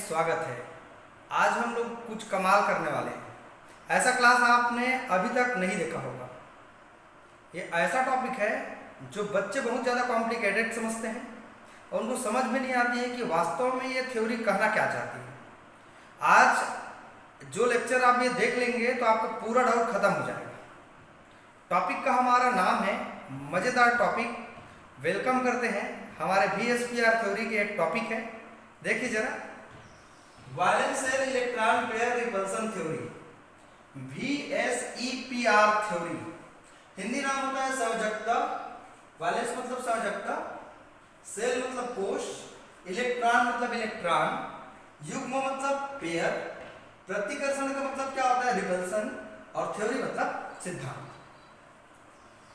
स्वागत है। आज हम लोग कुछ कमाल करने वाले हैं। ऐसा क्लास आपने अभी तक नहीं देखा होगा। ये ऐसा टॉपिक है जो बच्चे बहुत ज़्यादा कॉम्प्लिकेटेड समझते हैं और उनको समझ में नहीं आती है कि वास्तव में ये थ्योरी कहना क्या चाहती है। आज जो लेक्चर आप ये देख लेंगे तो आपका पूरा डाउट खत्म हो जाएगा। टॉपिक का हमारा नाम है मज़ेदार टॉपिक। वेलकम करते हैं हमारे VSPR थ्योरी के एक टॉपिक है। देखिए जरा, valence shell electron pair repulsion theory, VSEPR theory. Hindi नाम होता है संयोजकता। वैलेंस मतलब संयोजकता, शेल मतलब कोश, इलेक्ट्रॉन मतलब इलेक्ट्रॉन, युग्म मतलब पेयर, प्रतिकर्षण का मतलब क्या होता है रिपल्सन, और थ्योरी मतलब सिद्धांत।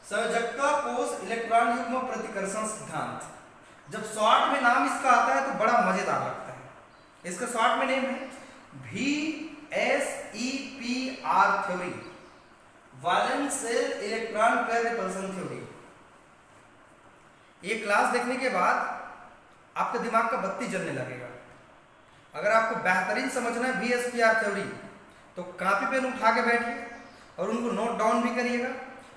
संयोजकता, कोश, इलेक्ट्रॉन, युग्म, प्रतिकर्षण, सिद्धांत। जब शॉर्ट में नाम इसका आता है तो बड़ा मजेदार लगता है। इसका शॉर्ट में नेम है VSEPR theory, valence shell electron pair repulsion theory. ये क्लास देखने के बाद आपके दिमाग का बत्ती जलने लगेगा। अगर आपको बेहतरीन समझना है VSPR थ्योरी तो कॉपी पेन उठा के बैठिए और उनको नोट डाउन भी करिएगा।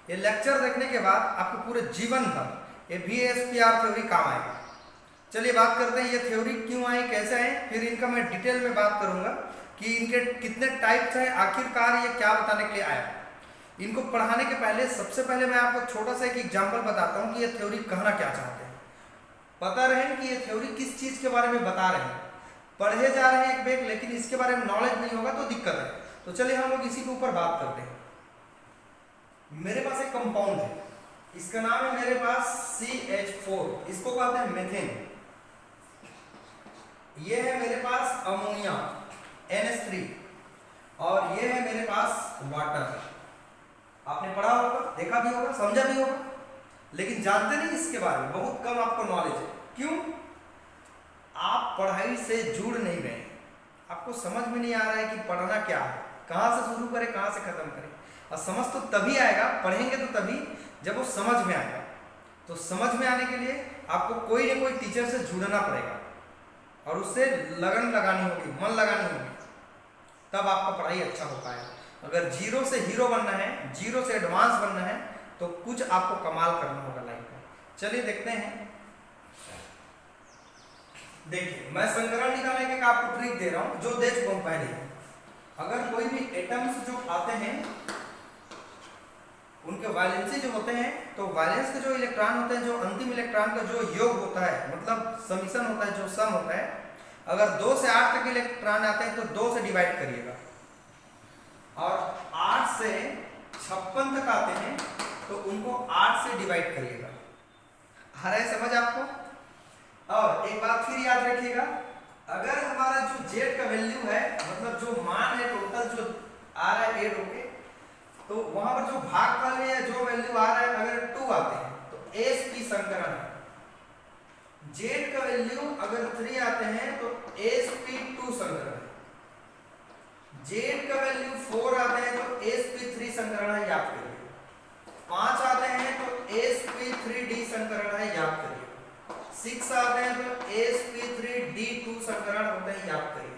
ये लेक्चर देखने के बाद आपको पूरे जीवन भर ये VSPR थ्योरी काम आएगा। चलिए बात करते हैं ये थ्योरी क्यों आई, कैसे आई, फिर इनका मैं डिटेल में बात करूंगा कि इनके कितने टाइप्स हैं, आखिरकार ये क्या बताने के लिए आया। इनको पढ़ाने के पहले सबसे पहले मैं आपको छोटा सा एक एग्जाम्पल बताता हूँ कि ये थ्योरी कहना क्या चाहते हैं। पता रहे कि ये थ्योरी किस चीज़ के बारे में बता रहे हैं। पढ़े जा रहे हैं एक बैग, लेकिन इसके बारे में नॉलेज नहीं होगा तो दिक्कत है। तो चलिए हम लोग इसी के ऊपर बात करते हैं। मेरे पास एक कंपाउंड है, इसका नाम है मेरे पास CH4, इसको कहते हैं मीथेन। ये है मेरे पास अमोनिया NH3 और ये है मेरे पास वाटर। आपने पढ़ा होगा, देखा भी होगा, समझा भी होगा, लेकिन जानते नहीं इसके बारे में, बहुत कम आपको नॉलेज है। क्यों? आप पढ़ाई से जुड़ नहीं गए, आपको समझ में नहीं आ रहा है कि पढ़ना क्या है, कहाँ से शुरू करें, कहाँ से खत्म करें। और समझ तो तभी आएगा, पढ़ेंगे तो तभी जब वो समझ में आएगा। तो समझ में आने के लिए आपको कोई ना कोई टीचर से जुड़ना पड़ेगा और उससे लगन लगानी होगी, मन लगानी होगी, तब आपका पढ़ाई अच्छा हो पाएगा। अगर जीरो से हीरो बनना है, जीरो से एडवांस बनना है, तो कुछ आपको कमाल करना होगा लाइफ में। चलिए देखते हैं। देखिए, मैं संकरण निकालने के आपको ट्रिक दे रहा हूं जो दे चुका हूं पहले। अगर कोई भी एटम्स जो आते हैं उनके वैलेंसी जो होते हैं, तो वैलेंस के जो इलेक्ट्रॉन होते हैं, जो अंतिम इलेक्ट्रॉन का जो योग होता है, मतलब समीशन होता है, जो सम होता है, अगर 2 से 8 तक इलेक्ट्रॉन आते हैं तो 2 से डिवाइड करिएगा, और 8 से 56 तक आते हैं तो उनको 8 से डिवाइड करिएगा। आ रहा है समझ आपको? और एक बात फिर याद रखिएगा, अगर हमारा जो जेड का वैल्यू है, मतलब जो मान है टोटल जो आ रहा है 8 होके, तो वहां पर जो भागफल में या जो वैल्यू आ रहा है अगर 2 आते हैं तो sp संकरण है। जेड का वैल्यू अगर 3 आते हैं तो sp2 संकरण है। जेड का वैल्यू 4 आते हैं तो sp3 संकरण है, याद करिए। 5 आते हैं तो sp3d संकरण है, याद करिए। 6 आते हैं तो sp3d2 संकरण होते हैं, याद करिए।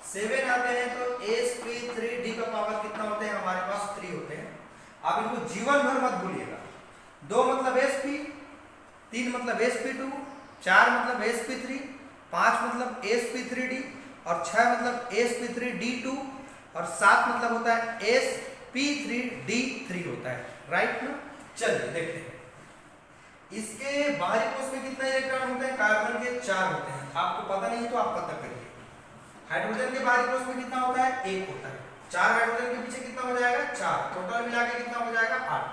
7 आते हैं तो sp3d का पावर कितना होते हैं, हमारे पास 3 होते हैं। आप इनको जीवन भर मत भूलिएगा। 2 मतलब sp, 3 मतलब sp2, 4 मतलब sp3, 5 मतलब sp3d, और 6 मतलब sp3d2, और 7 मतलब होता है sp3d3 होता है। राइट ना? चलिए देखते हैं। इसके बाहरी कोश में कितने इलेक्ट्रॉन होते हैं? कार्बन के 4 होते हैं। आपको पता नहीं तो आप पता करिए। हाइड्रोजन के बाहरी कोश में कितना होता है? 1 होता है। 4 हाइड्रोजन के पीछे कितना हो जाएगा? 4, टोटल मिला के कितना हो जाएगा? 8।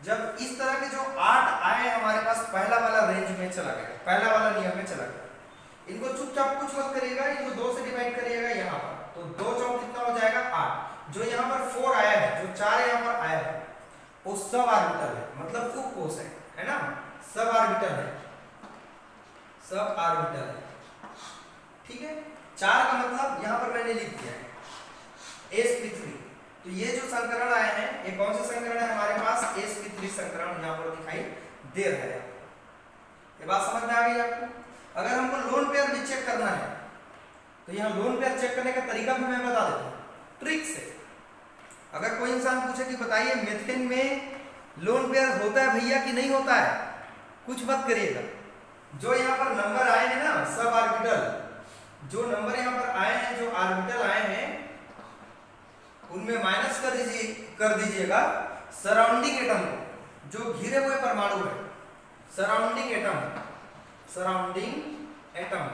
जब इस तरह के जो 8 आए हमारे पास, पहला वाला रेंज में चला गया, पहला वाला नियम में चला गया। इनको चुपचाप कुछ मत करिएगा, इनको 2 से डिवाइड करिएगा यहाँ पर, तो 2 चौक कितना हो जाएगा? 8। जो यहाँ पर 4 आया है, जो 4 यहाँ पर आया है, वो सब ऑर्बिटल है, मतलब उप कोश है ना, सब ऑर्बिटल है, सब ऑर्बिटल है। ठीक है, 4 का मतलब यहाँ पर मैंने लिख दिया है sp3। तो ये जो संकरण आए हैं, ये कौन से संकरण है हमारे पास? sp3 संकरण यहाँ पर दिखाई दे रहा है। ये बात समझ में आ गई आपको? अगर हमको लोन पेयर भी चेक करना है तो यहाँ लोन पेयर चेक करने का तरीका भी मैं बता देता हूँ ट्रिक से। अगर कोई इंसान पूछे कि बताइए मीथेन में लोन पेयर होता है भैया कि नहीं होता है, कुछ मत करिएगा। जो यहाँ पर नंबर आए हैं ना सब ऑर्बिटल, जो नंबर यहाँ पर आए हैं, जो ऑर्बिटल आए हैं उनमें माइनस कर दीजिएगा सराउंडिंग एटम को, जो घिरे हुए परमाणु है। Surrounding atom.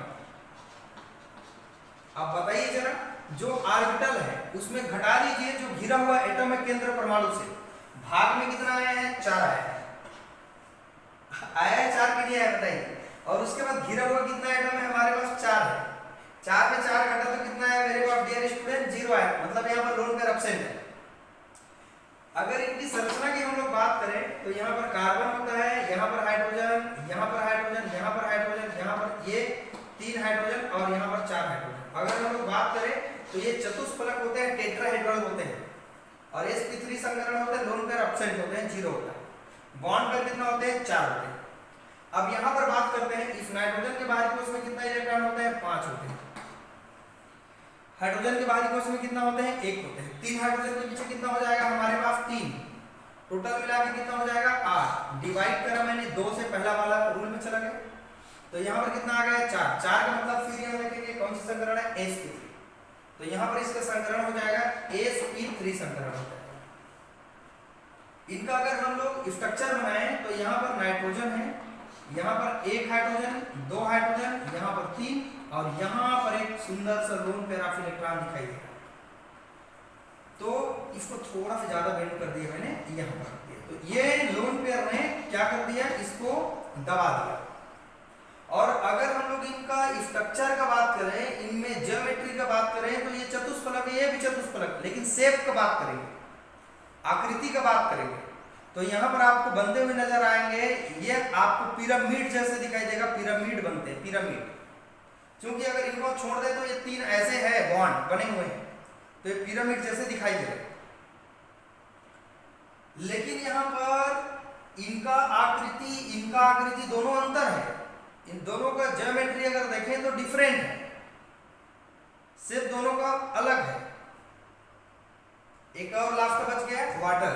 अब बताइए जरा, जो ऑर्बिटल है उसमें घटा लीजिए जो घिरा हुआ एटम है केंद्र परमाणु से। भाग में कितना आया है? 4 आया है। आया है 4 के लिए आया बताइए। और उसके बाद घिरा हुआ कितना एटम है हमारे पास? 4 है। 4 में 4 घटा तो कितना है मेरे पास डियर स्टूडेंट? 0 आया। मतलब यहाँ पर लोन पेयर एब्सेंट है। अगर इनकी संरचना की हम लोग बात करें तो यहाँ पर कार्बन होता है, यहाँ पर हाइड्रोजन, यहाँ पर हाइड्रोजन, यहाँ पर हाइड्रोजन, यहाँ पर ये 3 हाइड्रोजन और यहाँ पर 4 हाइड्रोजन। अगर हम लोग बात करें तो ये चतुष्फलक होते हैं, टेट्राहेड्रल होते हैं। और sp3 संकरण होते हैं, लोन पेयर एब्सेंट होते हैं, 0 होता है। बॉन्ड पेयर कितना होते हैं? 4 होते हैं। अब यहाँ पर बात करते हैं इस नाइट्रोजन के बाहरी कोश में कितना इलेक्ट्रॉन होते हैं? 5 होते हैं। हाइड्रोजन के बाहरी कोश में कितना होते हैं? 1 होते हैं। 3 हाइड्रोजन के पीछे कितना हो जाएगा हमारे पास? 3। टोटल मिला के कितना हो जाएगा? 8। डिवाइड करा मैंने 2 से, पहला वाला रूल में चला गया। तो यहाँ पर कितना आ गया? 4। 4 का मतलब फिर यहाँ देखेंगे कौन सा संकरण है? sp3। तो यहाँ पर इसका संकरण हो जाएगा sp3 संकरण होता है। इनका अगर हम लोग स्ट्रक्चर बनाएं तो यहाँ पर नाइट्रोजन है, यहाँ पर 1 हाइड्रोजन, 2 हाइड्रोजन, यहाँ पर 3 और यहाँ पर एक सुंदर सा लोन पेयर ऑफ इलेक्ट्रॉन दिखाई देगा। तो इसको थोड़ा सा ज्यादा बेंड कर दिया मैंने, यहाँ पर रख दिया। तो ये लोन पेयर ने क्या कर दिया? इसको दबा दिया। और अगर हम लोग इनका स्ट्रक्चर का बात करें, इनमें ज्योमेट्री का बात करें तो ये चतुष्फलक है, ये भी चतुष्फलक, लेकिन शेप का बात करेंगे, आकृति का बात करेंगे तो यहाँ पर आपको बनते हुए नजर आएंगे। ये आपको पिरामिड जैसे दिखाई देगा, पिरामिड बनते हैं, पिरामिड। क्योंकि अगर इनको छोड़ दे तो ये 3 ऐसे है बॉन्ड बने हुए हैं, तो ये पिरामिड जैसे दिखाई दे रहे। लेकिन यहाँ पर इनका आकृति दोनों अंतर है। इन दोनों का ज्योमेट्री अगर देखें तो डिफरेंट है, सिर्फ दोनों का अलग है। एक और लास्ट का बच गया वाटर।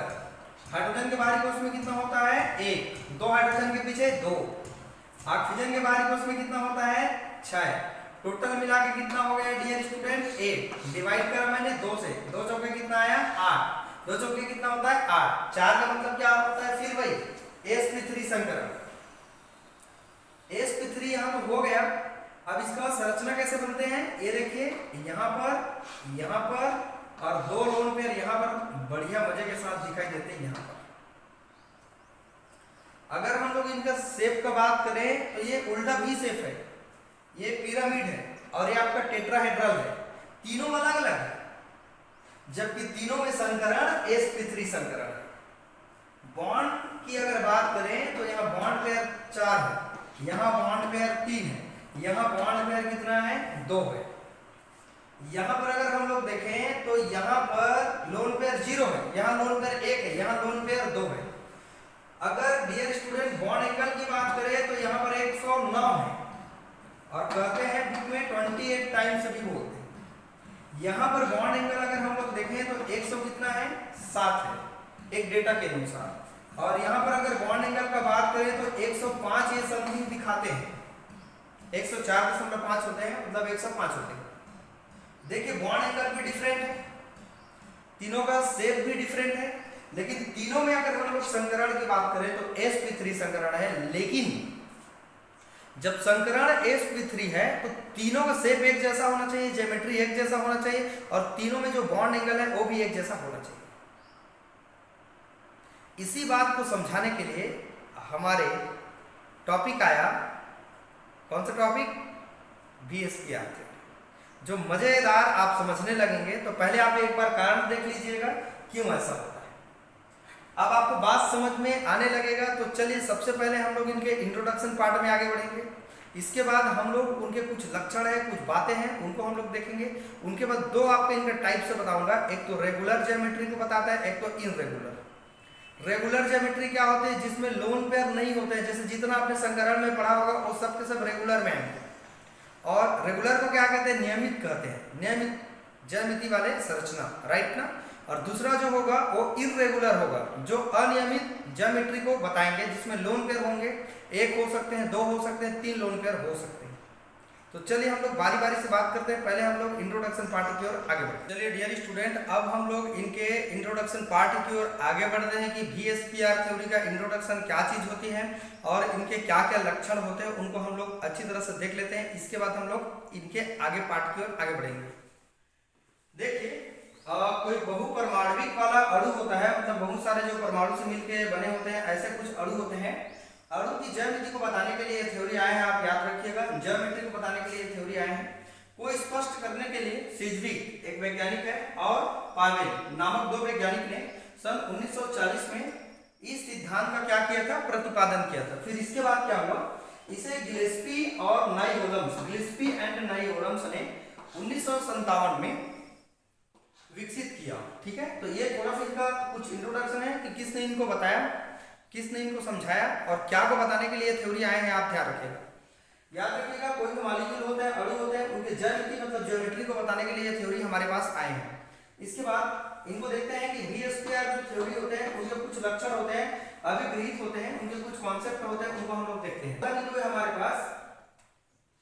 हाइड्रोजन के बाहरी कोश में कितना होता है? 1। 2 हाइड्रोजन के पीछे 2। ऑक्सीजन के बाहरी कोश में कितना होता है? 6। टोटल मिला के कितना हो गया डियर स्टूडेंट? 8। डिवाइड करा मैंने 2 से, 2 चौके कितना आया? 8। 2 चौके कितना होता है? 8। 4 का मतलब क्या होता है? फिर वही sp3 संकरण। sp3 यहाँ पर हो गया। अब इसका संरचना कैसे बनते हैं ये देखिए, यहाँ पर और 2 लोन पेयर यहाँ पर बढ़िया मजे के साथ दिखाई देते हैं। यहाँ पर अगर हम लोग इनका शेप का बात करें तो ये उल्टा भी शेप है, ये पिरामिड है और ये आपका टेट्राहेड्रल है। तीनों अलग अलग है, जबकि तीनों में संकरण sp3 संकरण है। बॉन्ड की अगर बात करें तो यहाँ बॉन्ड पेयर 4 है, यहाँ बॉन्ड पेयर 3 है, यहाँ बॉन्ड पेयर कितना है? 2 है। यहाँ पर अगर हम लोग देखें तो यहाँ पर लोन पेयर 0 है, यहाँ लोन पेयर 1 है, यहाँ लोन पेयर 2 है। अगर डियर स्टूडेंट बॉन्ड एंगल की बात करें तो यहाँ पर 109 है और कहते हैं बुक में 28 टाइम्स भी बोलते हैं। यहाँ पर बॉन्ड एंगल अगर हम लोग देखें तो 100 कितना है? 7 है एक डेटा के अनुसार। और यहाँ पर अगर बॉन्ड एंगल का बात करें तो 105 ये समथिंग दिखाते हैं, 104.5 होते हैं, मतलब 105 होते हैं। देखिए बॉन्ड एंगल भी डिफरेंट है, तीनों का शेप भी डिफरेंट है, लेकिन तीनों में अगर हम लोग संकरण की बात करें तो sp3 संकरण है। लेकिन जब संकरण sp3 है तो तीनों का शेप एक जैसा होना चाहिए, ज्योमेट्री एक जैसा होना चाहिए और तीनों में जो बॉन्ड एंगल है वो भी एक जैसा होना चाहिए। इसी बात को समझाने के लिए हमारे टॉपिक आया, कौन सा टॉपिक? VSPR थे, जो मजेदार आप समझने लगेंगे। तो पहले आप एक बार कारण देख लीजिएगा क्यों ऐसा होता है। अब आपको बात समझ में आने लगेगा। तो चलिए सबसे पहले हम लोग इनके इंट्रोडक्शन पार्ट में आगे बढ़ेंगे। इसके बाद हम लोग उनके कुछ लक्षण है, कुछ बातें हैं, उनको हम लोग देखेंगे। उनके बाद 2 आपको इनके टाइप से बताऊंगा, एक तो रेगुलर ज्योमेट्री को बताता है, एक तो इनरेगुलर। रेगुलर ज्योमेट्री क्या होते हैं? जिसमें लोन पेयर नहीं होते हैं, जैसे जितना आपने संकरण में पढ़ा होगा वो सब के सब रेगुलर में है। और रेगुलर को क्या कहते हैं, नियमित कहते हैं, नियमित ज्यामिति वाले संरचना, राइट ना। और दूसरा जो होगा वो इर्रेगुलर होगा, जो अनियमित ज्योमेट्री को बताएंगे, जिसमें लोन पेयर होंगे, एक हो सकते हैं, दो हो सकते हैं, 3 लोन पेयर हो सकते हैं। तो चलिए हम लोग बारी बारी से बात करते हैं। पहले हम लोग इंट्रोडक्शन पार्ट की ओर आगे बढ़ते हैं। चलिए डियर स्टूडेंट, अब हम लोग इनके इंट्रोडक्शन पार्ट की ओर आगे बढ़ते हैं कि VSPR थ्योरी का इंट्रोडक्शन क्या चीज होती है और इनके क्या क्या लक्षण होते हैं, उनको हम लोग अच्छी तरह से देख लेते हैं। इसके बाद हम लोग इनके आगे पार्ट की ओर आगे बढ़ेंगे। देखिए, कोई बहुपरमाणविक वाला अणु होता है, मतलब बहुत सारे जो परमाणु से मिलके बने होते हैं, ऐसे कुछ अणु होते हैं। अणु की ज्यामिति को बताने के लिए थ्योरी आए हैं, आप याद रखिएगा, ज्योमेट्री को बताने के लिए थ्योरी आए हैं। को स्पष्ट करने के लिए सिजविक एक वैज्ञानिक है और पावेल नामक 2 वैज्ञानिक ने सन 1940 में इस सिद्धांत का क्या किया था, प्रतिपादन किया था। फिर इसके बाद क्या हुआ, इसे गिलेस्पी और नाइओलम्स, गिलेस्पी एंड नाइओलम्स ने 1957 में विकसित किया। ठीक है, तो ये थोड़ा सा इसका कुछ इंट्रोडक्शन है कि किसने इनको बताया, किसने इनको समझाया और क्या को बताने के लिए थ्योरी आए हैं, आप ध्यान रखिएगा। याद रखिएगा, कोई भी मॉलिक्यूल होते हैं, अणु होते हैं, उनके ज्यामिति मतलब ज्योमेट्री को बताने के लिए थ्योरी हमारे पास आए हैं। इसके बाद इनको देखते हैं कि VSPR जो थ्योरी होते हैं, उनके कुछ लक्षण होते हैं, अभिगृहित होते हैं, उनके कुछ कॉन्सेप्ट होते हैं, उनको हम लोग देखते हैं। हमारे पास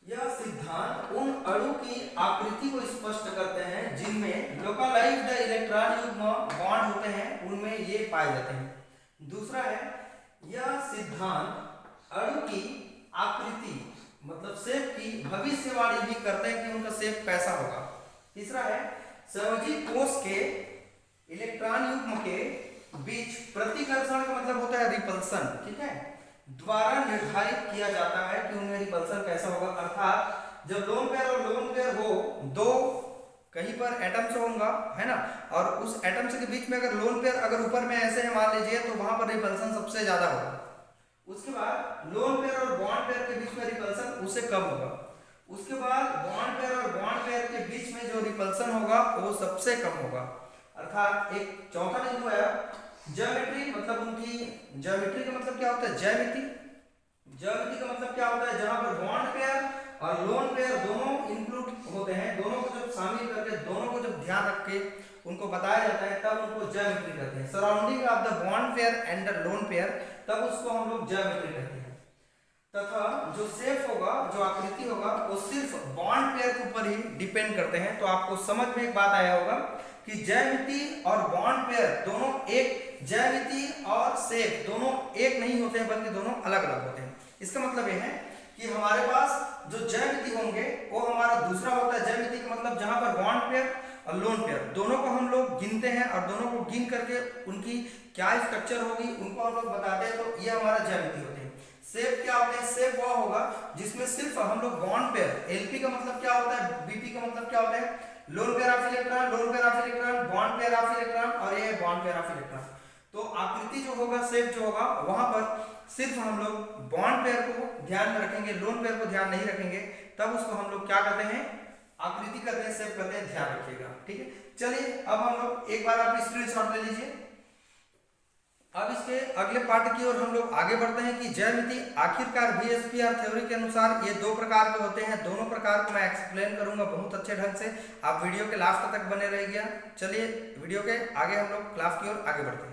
यह सिद्धांत उन अणु की आकृति को स्पष्ट करते हैं जिनमें लोकलाइज्ड इलेक्ट्रॉन युग्म बॉन्ड होते हैं, उनमें ये पाए जाते हैं। दूसरा है, यह सिद्धांत अणु की आकृति मतलब शेप की भविष्यवाणी भी करते हैं कि उनका शेप कैसा होगा। तीसरा है, संयोजी कोश के इलेक्ट्रॉन युग्म के बीच प्रतिकर्षण का मतलब होता है रिपल्सन, ठीक है, द्वारा निर्धारित किया जाता है कि उनमें रिपल्सन कैसा होगा। अर्थात जब लोन पेयर और लोन पेयर हो, दो कहीं पर एटम्स होगा, है ना, और उस एटम्स के बीच में अगर लोन पेयर अगर ऊपर में ऐसे है मान लीजिए, तो वहां पर रिपल्सन सबसे ज्यादा होगा। उसके बाद लोन पेयर और बॉन्ड पेयर के बीच में रिपल्सन उससे कम होगा। उसके बाद बॉन्ड पेयर और बॉन्ड पेयर के बीच में जो रिपल्सन होगा वो सबसे कम होगा। अर्थात एक चौथा बिंदु है ज्योमेट्री, मतलब उनकी ज्योमेट्री का मतलब क्या होता है, ज्यामिति। ज्यामिति का मतलब क्या होता है, जहां पर बॉन्ड पेयर और लोन पेयर दोनों इंक्लूड होते हैं, दोनों को जब शामिल करके, दोनों को जब ध्यान रख के उनको बताया जाता है, तब उनको ज्योमेट्री कहते हैं। Surrounding of the bond pair and the lone pair, तब उसको हम लोग ज्योमेट्री कहते हैं। तथा जो शेप होगा, जो आकृति होगा, वो सिर्फ बॉन्ड पेयर के ऊपर ही डिपेंड करते हैं। तो आपको समझ में एक बात आया होगा कि ज्यामिति और बॉन्ड पेयर दोनों एक, ज्यामिति और शेप दोनों एक नहीं होते हैं, बल्कि दोनों अलग अलग होते हैं। इसका मतलब यह है कि हमारे पास जो ज्यामिति होंगे वो हमारा दूसरा होता है। ज्यामिति का मतलब जहां पर बॉन्ड पेयर और लोन पेयर दोनों को हम लोग गिनते हैं और दोनों को गिन करके उनकी क्या स्ट्रक्चर होगी उनको हम लोग बताते हैं, तो ये हमारा ज्यामिति होते हैं। शेप क्या होते हैं, शेप वो होगा जिसमें सिर्फ हम लोग बॉन्ड पेयर, LP का मतलब क्या होता है, BP का मतलब क्या होता है, loan pair of electron, loan pair of electron, bond pair of electron, और ये बॉन्ड पेयर ऑफ इलेक्ट्रॉन। तो आकृति जो होगा, शेप जो होगा, वहां पर सिर्फ हम लोग बॉन्ड पेयर को ध्यान में रखेंगे, लोन पेयर को ध्यान नहीं रखेंगे, तब उसको हम लोग क्या कहते हैं, आकृति कहते हैं, शेप कहते हैं, ध्यान रखिएगा। ठीक है, चलिए अब हम लोग एक बार आप स्क्रीनशॉट ले लीजिए। अब इसके अगले पार्ट की ओर हम लोग आगे बढ़ते हैं कि ज्यामिति आखिरकार VSPR थ्योरी के अनुसार ये 2 प्रकार के होते हैं। दोनों प्रकार को मैं एक्सप्लेन करूंगा बहुत अच्छे ढंग से, आप वीडियो के लास्ट तक बने रहिएगा। चलिए वीडियो के आगे हम लोग क्लास की ओर आगे बढ़ते हैं।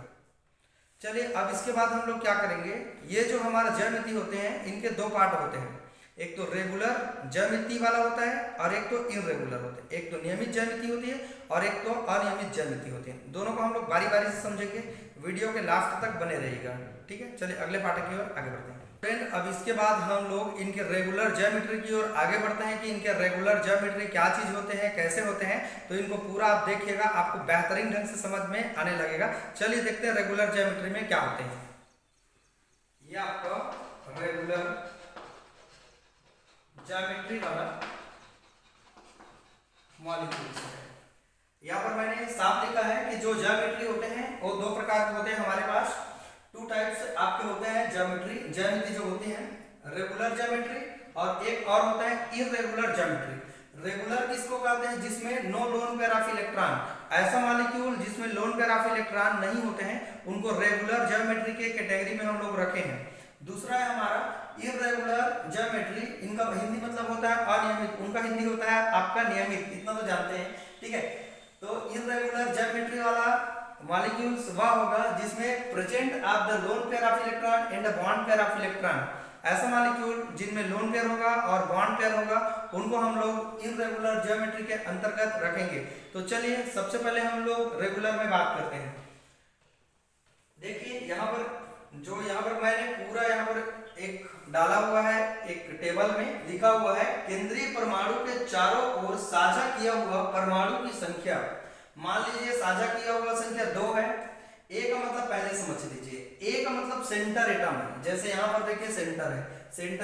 चलिए अब इसके बाद हम लोग क्या करेंगे, ये जो हमारा ज्यामिति होते हैं, इनके 2 पार्ट होते हैं। एक तो रेगुलर ज्यामिति वाला होता है और एक तो इरेगुलर होता है। एक तो नियमित ज्यामिति होती है और एक तो अनियमित ज्यामिति होती है। दोनों को हम लोग बारी बारी से समझेंगे, वीडियो के लास्ट तक बने रहिएगा। ठीक है, चलिए अगले पार्ट की ओर आगे बढ़ते हैं। फ्रेंड, अब इसके बाद हम लोग इनके रेगुलर ज्योमेट्री की ओर आगे बढ़ते हैं कि इनके रेगुलर ज्योमेट्री क्या चीज होते हैं, कैसे होते हैं। तो इनको पूरा आप देखिएगा, आपको बेहतरीन ढंग से समझ में आने लगेगा। चलिए देखते हैं रेगुलर ज्योमेट्री में क्या होते हैं। ये आपका रेगुलर ज्योमेट्री वाला मॉलिक्यूल्स है। यहाँ पर मैंने साफ लिखा है कि जो ज्योमेट्री होते हैं वो 2 प्रकार के होते हैं हमारे पास। 2 टाइप्स आपके होते हैं ज्योमेट्री, ज्यामिति जो होती है, रेगुलर ज्योमेट्री, और एक और होता है इरेगुलर ज्योमेट्री। रेगुलर किसको कहते हैं, जिसमें no lone pair of electron, ऐसा मॉलिक्यूल जिसमें लोन पेयर ऑफ इलेक्ट्रॉन नहीं होते हैं, उनको रेगुलर ज्योमेट्री के कैटेगरी में हम लोग रखे हैं। दूसरा है हमारा इर्रेगुलर ज्योमेट्री, इनका हिंदी मतलब होता है अनियमित, उनका हिंदी होता है आपका नियमित, इतना तो जानते हैं, ठीक है। तो इर्रेगुलर ज्योमेट्री वाला मॉलिक्यूल्स वह होगा जिसमें present of the loan pair of electron and bond pair of electron, ऐसा मॉलिक्यूल जिनमें लोन पेयर होगा और बॉन्ड पेयर होगा उनको हम लोग इर्रेगुलर ज्योमेट्री के अंतर्गत रखेंगे। तो चलिए सबसे पहले हम लोग रेगुलर में बात करते हैं। देखिए यहाँ पर मैंने पूरा यहाँ पर एक डाला हुआ है, एक टेबल में लिखा हुआ है केंद्रीय परमाणु के चारों ओर साझा किया हुआ परमाणु की संख्या। मान लीजिए साझा किया हुआ संख्या 2 है। ए का मतलब पहले समझ लीजिए, ए का मतलब सेंटर एटम है, जैसे यहाँ पर देखिए सेंटर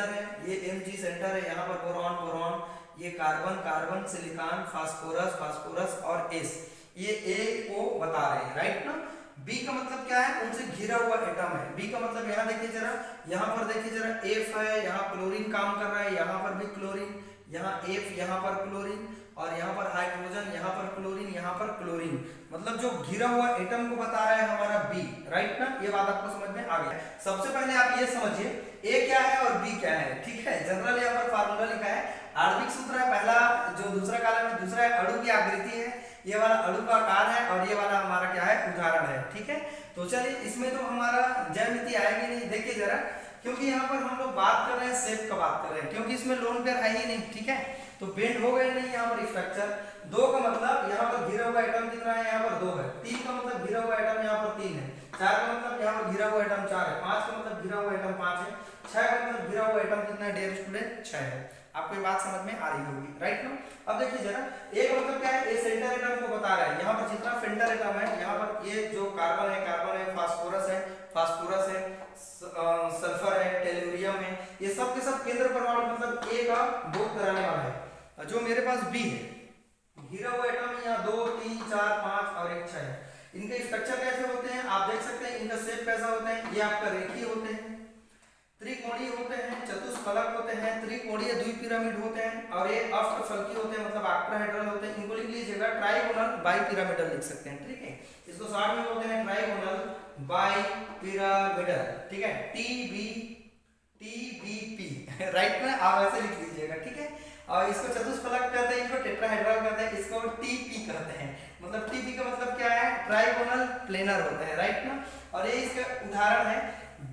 है, ये Mg सेंटर है, यहाँ पर बोरॉन, ये कार्बन, सिलिकॉन, फास्फोरस और S, ये ए को बता रहे हैं, राइट ना। बी का मतलब क्या है, उनसे घिरा हुआ एटम है। बी का मतलब यहाँ देखिए जरा, यहाँ पर देखिए जरा F है, यहाँ क्लोरीन काम कर रहा है, यहाँ पर भी क्लोरीन, यहाँ F, यहाँ पर क्लोरीन, और यहाँ पर हाइड्रोजन, यहाँ पर क्लोरीन, यहाँ पर क्लोरीन, मतलब जो घिरा हुआ एटम को बता रहा है हमारा बी, राइट ना। ये बात आपको समझ में आ गया। सबसे पहले आप ये समझिए ए क्या है और बी क्या है, ठीक है। जनरल यहाँ पर फार्मूला लिखा है, आणविक सूत्र है पहला, जो दूसरा कॉलम है, दूसरा है अणु की आकृति है, ये वाला अणु का आकार है, और ये वाला हमारा क्या है, उदाहरण है, ठीक है। तो चलिए इसमें तो हमारा ज्यामिति आएगी नहीं, देखिए जरा, क्योंकि यहाँ पर हम लोग बात कर रहे हैं शेप का बात कर रहे हैं, क्योंकि इसमें लोन पेयर है ही नहीं, ठीक है। तो बेंड हो गए नहीं यहाँ पर स्ट्रक्चर। 2 का मतलब यहाँ पर घिरा हुआ एटम कितना है, यहाँ पर 2 है। 3 का मतलब घिरा हुआ एटम यहाँ पर 3 है। 4 का मतलब यहाँ पर घिरा हुआ एटम 4 है। 5 का मतलब घिरा हुआ एटम 5 है। 6 का मतलब घिरा हुआ एटम कितना है डियर स्टूडेंट, 6 है। आपको ये बात समझ में आ रही होगी, राइट ना। अब देखिए जरा, ए का मतलब क्या है, ये सेंटर एटम को बता रहा है। यहाँ पर जितना सेंटर एटम है, यहाँ पर ये जो कार्बन है, फास्फोरस है, सल्फर है, टेलुरियम है, ये सब के सब केंद्र परमाणु मतलब ए का बोध कराने वाला है। जो मेरे पास बी है, घिरा हुआ एटम यहाँ 2, 3, 4, 5 और 1 6 है। इनके स्ट्रक्चर कैसे होते हैं आप देख सकते हैं, इनका शेप कैसा होता है, ये आपका रेखीय होते हैं, त्रिकोणीय होते हैं, चतुष्फलक होते हैं, त्रिकोणीय द्विपिरामिड होते हैं, और ये अष्टफलकीय होते हैं, मतलब ऑक्टाहेड्रल होते हैं। इनको लिख लीजिएगा ट्राइगोनल बाइपिरामिडल लिख सकते हैं, ठीक है। इसको शॉर्ट में बोलते हैं ट्राइगोनल बाइपिरामिडल, ठीक है, TBP, राइट ना, आप ऐसे लिख लीजिएगा, ठीक है। और इसको चतुष्फलक कहते हैं, इसको टेट्राहेड्रल कहते हैं, इसको TP कहते हैं। मतलब TP का मतलब क्या है, ट्राइगोनल प्लेनर होते हैं, राइट ना। और ये इसका उदाहरण है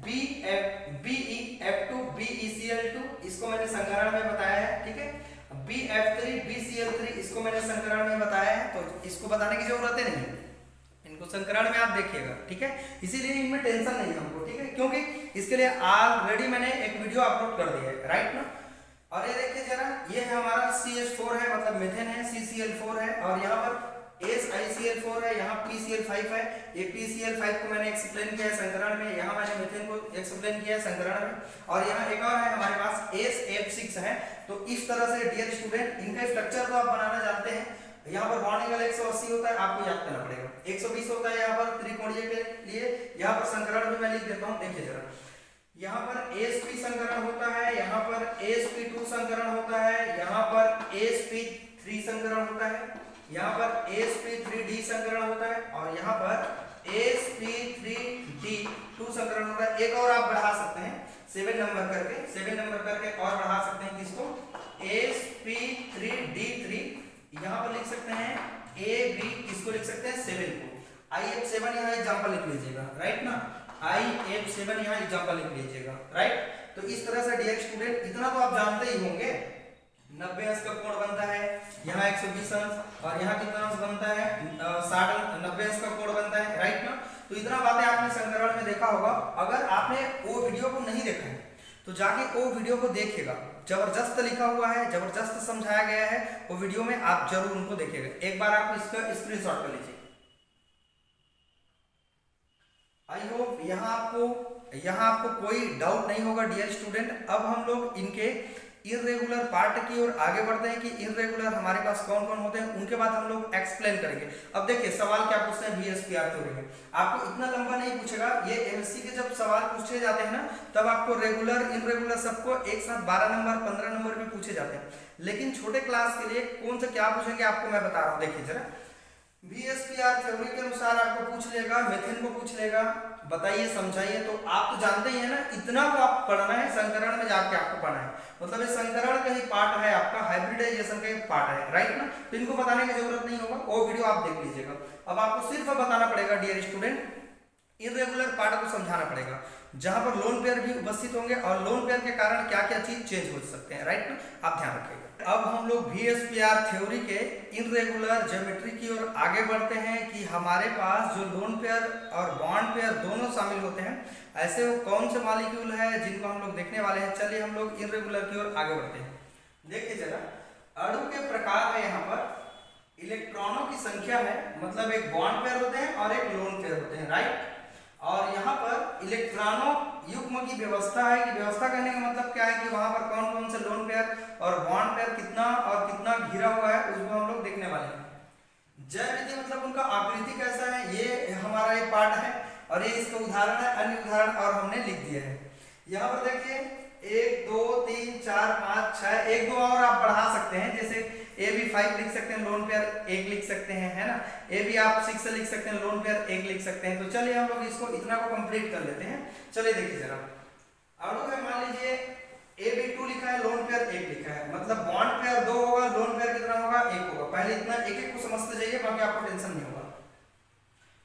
BeF2 BeCl2, इसको मैंने संकरण में बताया है, ठीक है। BF3 BCl3, इसको मैंने संकरण में बताया है, तो इसको बताने की जरूरत है नहीं, इनको संकरण में आप देखिएगा, ठीक है। इसीलिए इनमें टेंशन नहीं है हमको, ठीक है, क्योंकि इसके लिए ऑलरेडी मैंने एक वीडियो अपलोड कर दिया है, राइट ना। और ये देखिए जरा, ये है हमारा CH4 है, मतलब मीथेन है, CCl4 है, और यहाँ पर SiCl4 है, यहाँ PCl5 है। ये PCl5 को मैंने एक्सप्लेन किया है संकरण में, यहाँ मैंने मीथेन को एक्सप्लेन किया है संकरण में, और यहाँ एक और है हमारे पास SF6 है। तो इस तरह से डियर स्टूडेंट इनका स्ट्रक्चर तो आप बनाना जानते हैं। यहाँ पर बॉन्डिंग वाला 180 होता है, आपको याद करना पड़ेगा। 120 होता है यहाँ पर त्रिकोणीय के लिए, यहाँ पर संकरण भी मैं लिख देता हूँ, देखिए जरा, यहाँ पर sp संकरण होता है, यहाँ पर sp2 संकरण होता है, यहाँ पर sp3 संकरण होता है, यहाँ पर sp3d संकरण होता है, और यहाँ पर sp3d2 संकरण होता है। एक और आप बढ़ा सकते हैं 7 नंबर करके और बढ़ा सकते हैं, किसको, sp3d3, यहाँ पर लिख सकते हैं ab, किसको लिख सकते हैं 7 को। IF7 यहाँ एग्जांपल लिख लीजिएगा, राइट ना, IF7 यहाँ एग्जांपल लिख लीजिएगा, राइट। तो इस तरह से डियर स्टूडेंट इतना तो आप जानते ही होंगे, 90 अंश का कोण बनता है, यहाँ 120 अंश, और यहाँ कितना अंश बनता है, 90 अंश का कोण बनता है, राइट ना। तो इतना बातें आपने संकरण में देखा होगा। अगर आपने वो वीडियो को नहीं देखा है तो जाके वो वीडियो को देखिएगा, जबरदस्त लिखा हुआ है, जबरदस्त समझाया गया है वो वीडियो में, आप जरूर उनको देखिएगा। एक बार आप इसका स्क्रीनशॉट कर लीजिए। आई होप यहाँ आपको कोई डाउट नहीं होगा डियर स्टूडेंट। अब हम लोग इनके इर्रेगुलर पार्ट की ओर आगे बढ़ते हैं कि इर्रेगुलर हमारे पास कौन कौन होते हैं, उनके बाद हम लोग एक्सप्लेन करेंगे। अब देखिए सवाल क्या पूछते हैं VSPR थ्योरी में, आपको इतना लंबा नहीं पूछेगा, ये MSc के जब सवाल पूछे जाते हैं ना, तब आपको रेगुलर इनरेगुलर सबको एक साथ 12 नंबर 15 नंबर में पूछे जाते हैं। लेकिन छोटे क्लास के लिए कौन सा क्या पूछेंगे आपको मैं बता रहा हूँ, देखिए जरा। VSPR थ्योरी के अनुसार आपको पूछ लेगा, मीथेन को पूछ लेगा, बताइए, समझाइए। तो आप तो जानते ही है ना, इतना को आप पढ़ना है, संकरण में जाके आपको पढ़ना है, मतलब ये संकरण का ही पार्ट है, आपका हाइब्रिडाइजेशन का एक पार्ट है, राइट ना। तो इनको बताने की जरूरत नहीं होगा, वो वीडियो आप देख लीजिएगा। अब आपको सिर्फ बताना पड़ेगा डियर स्टूडेंट, इरेगुलर पार्ट को समझाना पड़ेगा, जहां पर लोन पेयर भी उपस्थित होंगे और लोन पेयर के कारण क्या क्या चीज चेंज हो सकते हैं, राइट ना, आप ध्यान रखिएगा। अब हम लोग VSPR थ्योरी के इरेगुलर ज्योमेट्री की ओर आगे बढ़ते हैं कि हमारे पास जो लोन पेयर और बॉन्ड पेयर दोनों शामिल होते हैं, ऐसे वो कौन से मॉलिक्यूल है जिनको हम लोग देखने वाले हैं। चलिए हम लोग इरेगुलर की ओर आगे बढ़ते हैं। देखिए जरा, अणु के प्रकार है, यहाँ पर इलेक्ट्रॉनों की संख्या है, मतलब एक बॉन्ड पेयर होते हैं और एक लोन पेयर होते हैं, राइट। और यहाँ पर इलेक्ट्रॉनों युग्म की व्यवस्था है, कि व्यवस्था करने का मतलब क्या है कि वहां पर कौन कौन से लोन पेयर और बॉन्ड पेयर कितना और कितना घिरा हुआ है, उसको हम लोग देखने वाले हैं। ज्यामिति मतलब उनका आकृति कैसा है, ये हमारा एक पार्ट है और ये इसका उदाहरण है, अन्य उदाहरण और हमने लिख दिया है। यहाँ पर देखिए 1 2 3 4 5 6, एक दो और आप बढ़ा सकते हैं, जैसे ए भी 5 लिख सकते हैं, लोन पेयर 1 लिख सकते हैं, है ना। ए भी आप 6 से लिख सकते हैं, लोन पेयर 1 लिख सकते हैं। तो चलिए हम लोग इसको इतना को कंप्लीट कर लेते हैं। चलिए देखिए जरा, अणु है, मान लीजिए ए भी 2 लिखा है, लोन पेयर 1 लिखा है, मतलब बॉन्ड पेयर 2 होगा, लोन पेयर कितना होगा, 1 होगा। पहले इतना एक एक को समझते जाइए, बाकी आपको टेंशन नहीं होगा।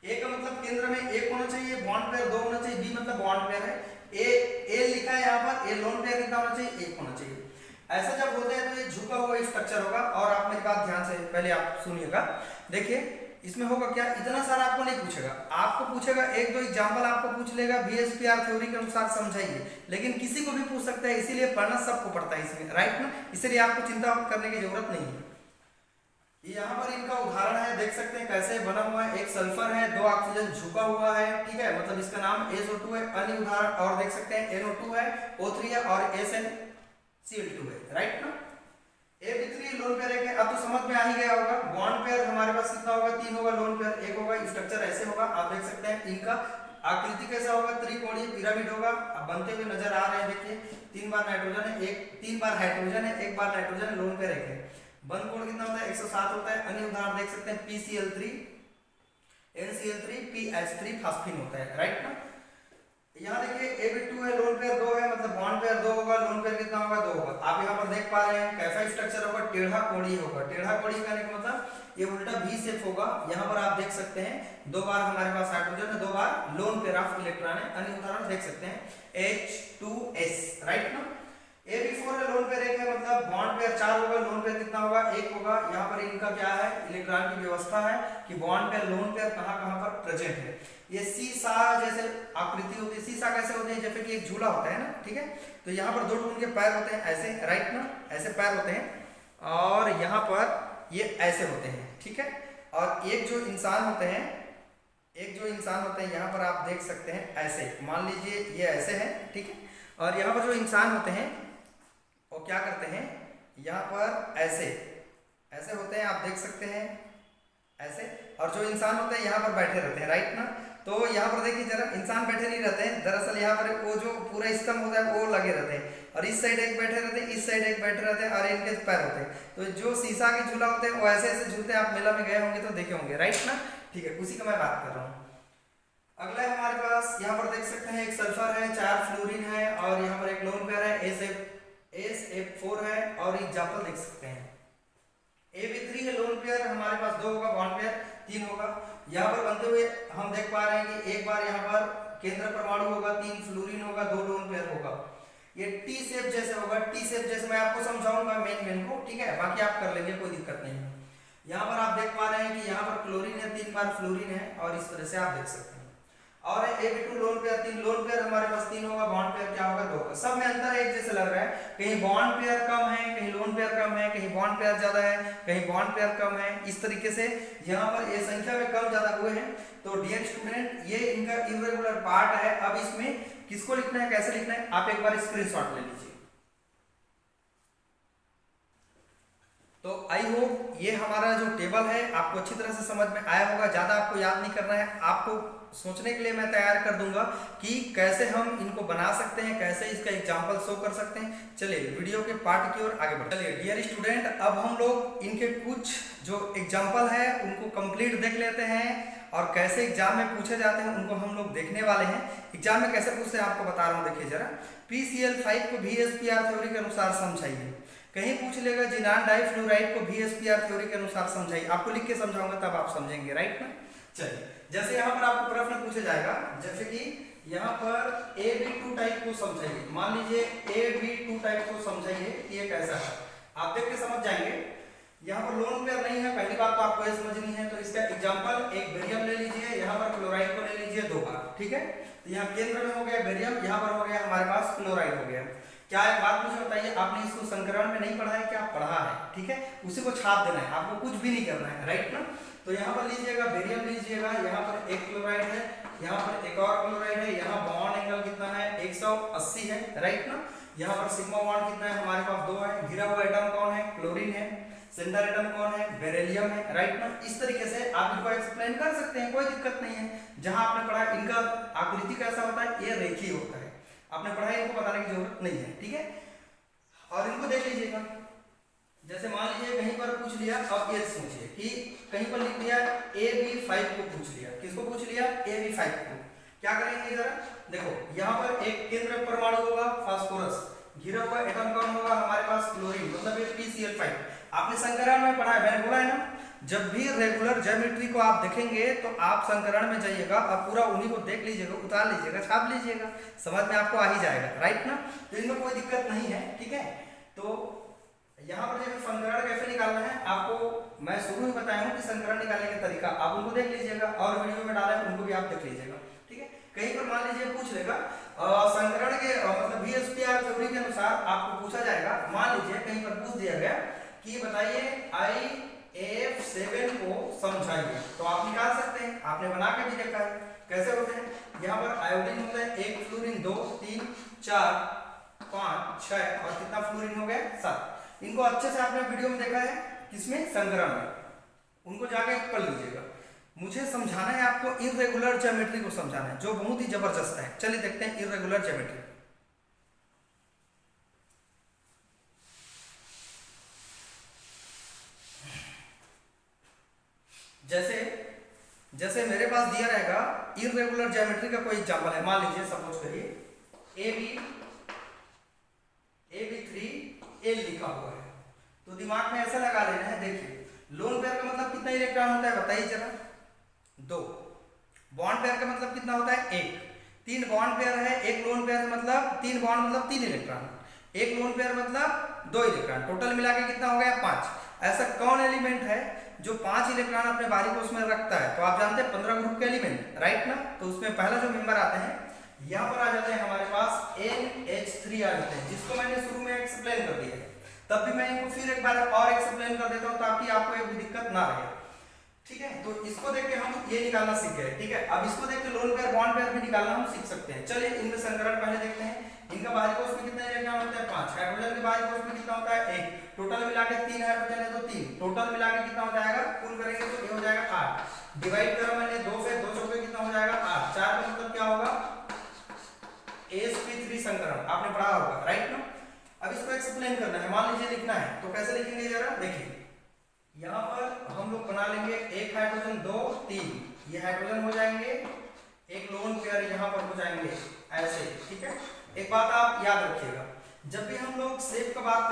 ए का मतलब केंद्र में 1 होना चाहिए, बॉन्ड पेयर 2 होना चाहिए, बी मतलब बॉन्ड पेयर है, ए लिखा है यहाँ पर, ए लोन पेयर कितना होना चाहिए, 1 होना चाहिए। ऐसा जब होता है तो ये झुका हुआ स्ट्रक्चर होगा। और आप मेरी बात ध्यान से पहले आप सुनिएगा, देखिए इसमें होगा क्या, इतना सारा आपको नहीं पूछेगा, आपको पूछेगा 1 2 एग्जांपल आपको पूछ लेगा, VSPR थ्योरी के अनुसार समझाइए, लेकिन किसी को भी पूछ सकता है, इसीलिए पढ़ना सबको पड़ता है इसमें, राइट ना, इसलिए आपको चिंता करने की जरूरत नहीं है। यहाँ पर इनका उदाहरण है, देख सकते हैं कैसे बना हुआ है, एक सल्फर है, 2 ऑक्सीजन झुका हुआ है, ठीक है, मतलब इसका नाम SO2 है। अन्य उदाहरण और देख सकते हैं NO2 है, O3 है और SnCl2 है, राइट ना। AB3 लोन पेयर 1 है। अब तो समझ में आ ही गया होगा, बॉन्ड पेयर हमारे पास कितना होगा, 3 होगा, लोन पेयर 1 होगा। स्ट्रक्चर ऐसे होगा, आप देख सकते हैं, इनका आकृति कैसा होगा, त्रिकोणीय पिरामिड होगा। अब बनते हुए नजर आ रहे हैं, देखिए 3 बार नाइट्रोजन है, 3 बार हाइड्रोजन है, 1 बार नाइट्रोजन, लोन पेयर 1 है। बंद कोण कितना होता है, 107 होता है। अन्य उदाहरण देख सकते हैं, PCl3 NCl3 PH3 फास्फीन होता है, राइट ना। यहाँ देखिए AB2 है, लोन पेयर 2 है, मतलब बॉन्ड पेयर 2 होगा, लोन पेयर कितना होगा, 2 होगा। आप यहाँ पर देख पा रहे हैं कैसा स्ट्रक्चर होगा, टेढ़ा कोणीय होगा। टेढ़ा कोणीय कहने का मतलब ये उल्टा V शेप होगा। यहाँ पर आप देख सकते हैं 2 बार हमारे पास हाइड्रोजन है, 2 बार लोन पेयर ऑफ इलेक्ट्रॉन है। अन्य उदाहरण देख सकते हैं H2S, राइट ना। AB4 है, लोन पेयर 1 है, मतलब बॉन्ड पेयर 4 होगा, लोन पेयर कितना होगा, 1 होगा। यहाँ पर इनका क्या है, इलेक्ट्रॉन की व्यवस्था है कि बॉन्ड पेयर लोन पेयर कहाँ पर प्रेजेंट है। ये सीसा जैसे आकृति होती है, सीसा कैसे होते हैं, जैसे कि एक झूला होता है ना, ठीक है। तो यहाँ पर 2 उनके पैर होते हैं ऐसे, राइट ना, ऐसे पैर होते हैं और यहाँ पर ये ऐसे होते हैं, ठीक है। और एक जो इंसान होते हैं यहाँ पर आप देख सकते हैं ऐसे, मान लीजिए ये ऐसे है, ठीक है। और यहाँ पर जो इंसान होते हैं वो क्या करते हैं, यहाँ पर ऐसे होते हैं, आप देख सकते हैं ऐसे। और जो इंसान होते हैं यहाँ पर बैठे रहते हैं, राइट ना। तो यहाँ पर देखिए जरा, इंसान बैठे नहीं रहते हैं, दरअसल यहाँ पर वो जो पूरा स्तंभ होता है वो लगे रहते हैं, और इस साइड एक बैठे रहते हैं, इस साइड एक बैठे रहते हैं, और इनके पैर होते हैं। तो जो शीशा के झूला होते हैं वो ऐसे झूलते हैं, आप मेला में गए होंगे तो देखे होंगे, राइट ना, ठीक है, उसी का मैं बात कर रहा हूँ। अगला है हमारे पास, यहाँ पर देख सकते हैं एक सल्फर है, 4 फ्लोरीन है, और यहाँ पर एक लोन पेयर है SF4 है, और एग्जाम्पल देख सकते हैं AB3 है, लोन पेयर हमारे पास 2 होगा, बॉन्ड पेयर 3 होगा। यहाँ पर बनते हुए हम देख पा रहे हैं कि एक बार यहाँ पर केंद्र परमाणु होगा, 3 फ्लोरीन होगा, 2 लोन पेयर होगा। ये टी शेप जैसे होगा, टी शेप जैसे मैं आपको समझाऊंगा मेन को, ठीक है, बाकी आप कर लेंगे, कोई दिक्कत नहीं है। यहाँ पर आप देख पा रहे हैं कि यहाँ पर क्लोरीन है, 3 बार फ्लोरीन है, और इस तरह से आप देख सकते हैं। और AB2 lone pair 3, lone pair हमारे पास 3 होगा, बॉन्ड पेयर क्या होगा, 2 होगा। सब में अंतर एक जैसे लग रहा है, कहीं बॉन्ड पेयर कम है, कहीं लोन पेयर कम है, कहीं बॉन्ड पेयर ज्यादा है, कहीं बॉन्ड पेयर कम है। इस तरीके से यहाँ पर ये संख्या में कम ज्यादा हुए हैं। तो डियर स्टूडेंट, ये इनका इरेगुलर पार्ट है। अब इसमें किसको लिखना है, कैसे लिखना है, आप एक बार स्क्रीनशॉट ले लीजिए। तो आई होप ये हमारा जो टेबल है आपको अच्छी तरह से समझ में आया होगा। ज़्यादा आपको याद नहीं करना है, आपको सोचने के लिए मैं तैयार कर दूंगा कि कैसे हम इनको बना सकते हैं, कैसे इसका एग्जाम्पल शो कर सकते हैं। चलिए वीडियो के पार्ट की ओर आगे बढ़ते हैं। चलिए डियर स्टूडेंट, अब हम लोग इनके कुछ जो एग्जाम्पल है उनको कंप्लीट देख लेते हैं, और कैसे एग्जाम में पूछे जाते हैं उनको हम लोग देखने वाले हैं। एग्जाम में कैसे पूछते हैं आपको बता रहा हूँ, देखिए जरा। PCl5 को VSPR थ्योरी के अनुसार समझाइए। कहीं पूछ लेगा जिनान डाइफ्लोराइड को VSPR थ्योरी के अनुसार समझाइए। आपको लिख के समझाऊंगा तब आप समझेंगे, राइट ना। चलिए, जैसे यहाँ पर आपको प्रश्न पूछा जाएगा, जैसे कि यहाँ पर AB2 टाइप को समझाइए। मान लीजिए AB2 टाइप को समझाइए कि ये कैसा है, आप देख के समझ जाएंगे। यहाँ पर लोन पेयर नहीं है, पहली बात तो आपको ये समझनी है। तो इसका एग्जांपल एक बेरियम ले लीजिए, यहाँ पर क्लोराइड को ले लीजिए 2 बार, ठीक है। तो यहाँ केंद्र में हो गया बेरियम, यहाँ पर हो गया हमारे पास क्लोराइड हो गया। क्या एक बात मुझे बताइए, आपने इसको संकरण में नहीं पढ़ा है क्या? पढ़ा है, ठीक है। उसी को छाप देना है, आपको कुछ भी नहीं करना है, राइट ना। तो यहाँ पर लीजिएगा बेरियम लीजिएगा, यहाँ पर एक क्लोराइड है, यहाँ पर एक और क्लोराइड है, यहाँ बॉन्ड एंगल कितना है 180 है, राइट ना। यहाँ पर सिग्मा बॉन्ड कितना है हमारे पास 2 है। घिरा हुआ एटम कौन है? क्लोरीन है। सेंटर एटम कौन है? बेरिलियम है, राइट ना। इस तरीके से आप इनको एक्सप्लेन कर सकते हैं, कोई दिक्कत नहीं है। जहां आपने पढ़ा इनका आकृति कैसा होता है, ये रेखीय होता है, आपने पढ़ा है, इनको बताने की जरूरत नहीं है, ठीक है। और इनको देख लीजिएगा, जैसे मान लीजिए कहीं पर पूछ लिया, अब ये सोचिए कि कहीं पर लिख दिया AB5 को पूछ लिया, किसको पूछ लिया? AB5 को। क्या करेंगे जरा देखो, यहाँ पर एक केंद्र परमाणु होगा फास्फोरस, घिरा हुआ एटम कौन होगा हमारे पास? क्लोरीन, मतलब ये PCl5। आपने संकरण में पढ़ा है, मैंने बोला है ना, जब भी रेगुलर ज्योमेट्री को आप देखेंगे तो आप संकरण में जाइएगा और पूरा उन्हीं को देख लीजिएगा, उतार लीजिएगा, छाप लीजिएगा, समझ में आपको आ ही जाएगा, राइट ना। तो इनमें कोई दिक्कत नहीं है, ठीक है। तो यहाँ पर जो संकरण कैसे निकालना है आपको मैं शुरू में बताया हूँ कि संकरण निकालने का तरीका आप उनको देख लीजिएगा, और वीडियो में डाला है उनको भी आप देख लीजिएगा, ठीक है। कहीं पर मान लीजिए पूछ लेगा संकरण के मतलब VSPR थ्योरी के अनुसार आपको पूछा जाएगा, मान लीजिए कहीं पर पूछ दिया गया कि बताइए IF7 को समझाइए, तो आप निकाल सकते हैं, आपने बना के भी देखा है कैसे होते हैं। यहाँ पर आयोडीन होता है 1, फ्लोरीन 2, 3, 4, 5, 6 और कितना फ्लोरीन हो गया 7। इनको अच्छे से आपने वीडियो में देखा है, किसमें? संकरण में, उनको जाके पढ़ लीजिएगा। मुझे समझाना है आपको इर्रेगुलर ज्योमेट्री को समझाना है, जो बहुत ही जबरदस्त है। चलिए देखते हैं इर्रेगुलर ज्योमेट्री। जैसे मेरे पास दिया रहेगा इर्रेगुलर ज्योमेट्री का कोई एग्जांपल है, मान लीजिए सपोज करिए AB3L लिखा हुआ है, तो दिमाग में ऐसा लगा लेना है। देखिए लोन पेयर का मतलब कितना इलेक्ट्रॉन होता है बताइए जरा? 2। बॉन्ड पेयर का मतलब कितना होता है? 1। 3 बॉन्ड पेयर है, 1 लोन पेयर है, मतलब 3 बॉन्ड मतलब 3 इलेक्ट्रॉन, 1 लोन पेयर मतलब 2 इलेक्ट्रॉन, टोटल मिला के कितना हो गया? 5। ऐसा कौन एलिमेंट है जो 5 इलेक्ट्रॉन अपने बाहरी कोश में रखता है? तो आप जानते हैं 15 ग्रुप के एलिमेंट, राइट ना। तो उसमें पहला जो मेंबर आते हैं, यहाँ पर आ जाते हैं हमारे पास NH3 आ जाते हैं, जिसको मैंने शुरू में एक्सप्लेन कर दिया है। तब भी मैं इनको फिर एक बार और एक्सप्लेन कर देता हूँ ताकि आपको एक भी दिक्कत ना रहे, ठीक है। तो इसको देख के हम ये निकालना सीख गए, ठीक है। अब इसको देख के लोन पेयर बॉन्ड पेयर भी निकालना हम सीख सकते हैं। चलिए इनमें संकरण पहले देखते हैं। इनका बाहरी कोश में कितना इलेक्ट्रॉन होता है? 5। हाइड्रोजन के बाहरी कोश में कितना होता है? 1। टोटल मिला के 3 हाइड्रोजन है तो 3, टोटल मिला के कितना हो जाएगा? कुल करेंगे तो ये हो जाएगा 8। डिवाइड करा मैंने 2 से, 2 चौके कितना हो जाएगा? 8। 4 का मतलब क्या होगा? sp3 संकरण, आपने पढ़ा होगा, राइट ना। अब इसको एक्सप्लेन करना है, मान लीजिए लिखना है, तो कैसे लिखेंगे जरा देखिए। यहाँ पर हम लोग बना लेंगे 1 हाइड्रोजन 2 3, ये हाइड्रोजन हो जाएंगे, एक लोन पेयर यहाँ पर हो जाएंगे ऐसे, ठीक है। एक बात आप याद रखिएगा, जब भी हम लोग शेप का बात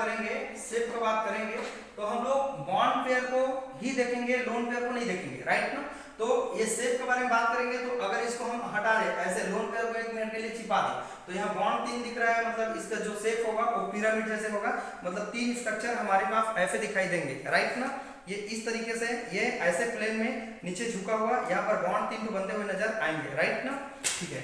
करेंगे तो हम लोग बॉन्ड पेयर को ही देखेंगे, लोन पेयर को नहीं देखेंगे, राइट ना। तो ये शेप के बारे में बात करेंगे, तो अगर इसको हम हटा दें ऐसे, लोन पेयर को 1 मिनट के लिए छिपा दें, तो यहाँ बॉन्ड 3 दिख रहा है, मतलब इसका जो शेप होगा वो पिरामिड जैसे होगा, मतलब 3 स्ट्रक्चर हमारे पास ऐसे दिखाई देंगे, राइट ना। ये इस तरीके से, ये ऐसे प्लेन में नीचे झुका हुआ, यहाँ पर बॉन्ड 3 बनते हुए नजर आएंगे, राइट ना, ठीक है।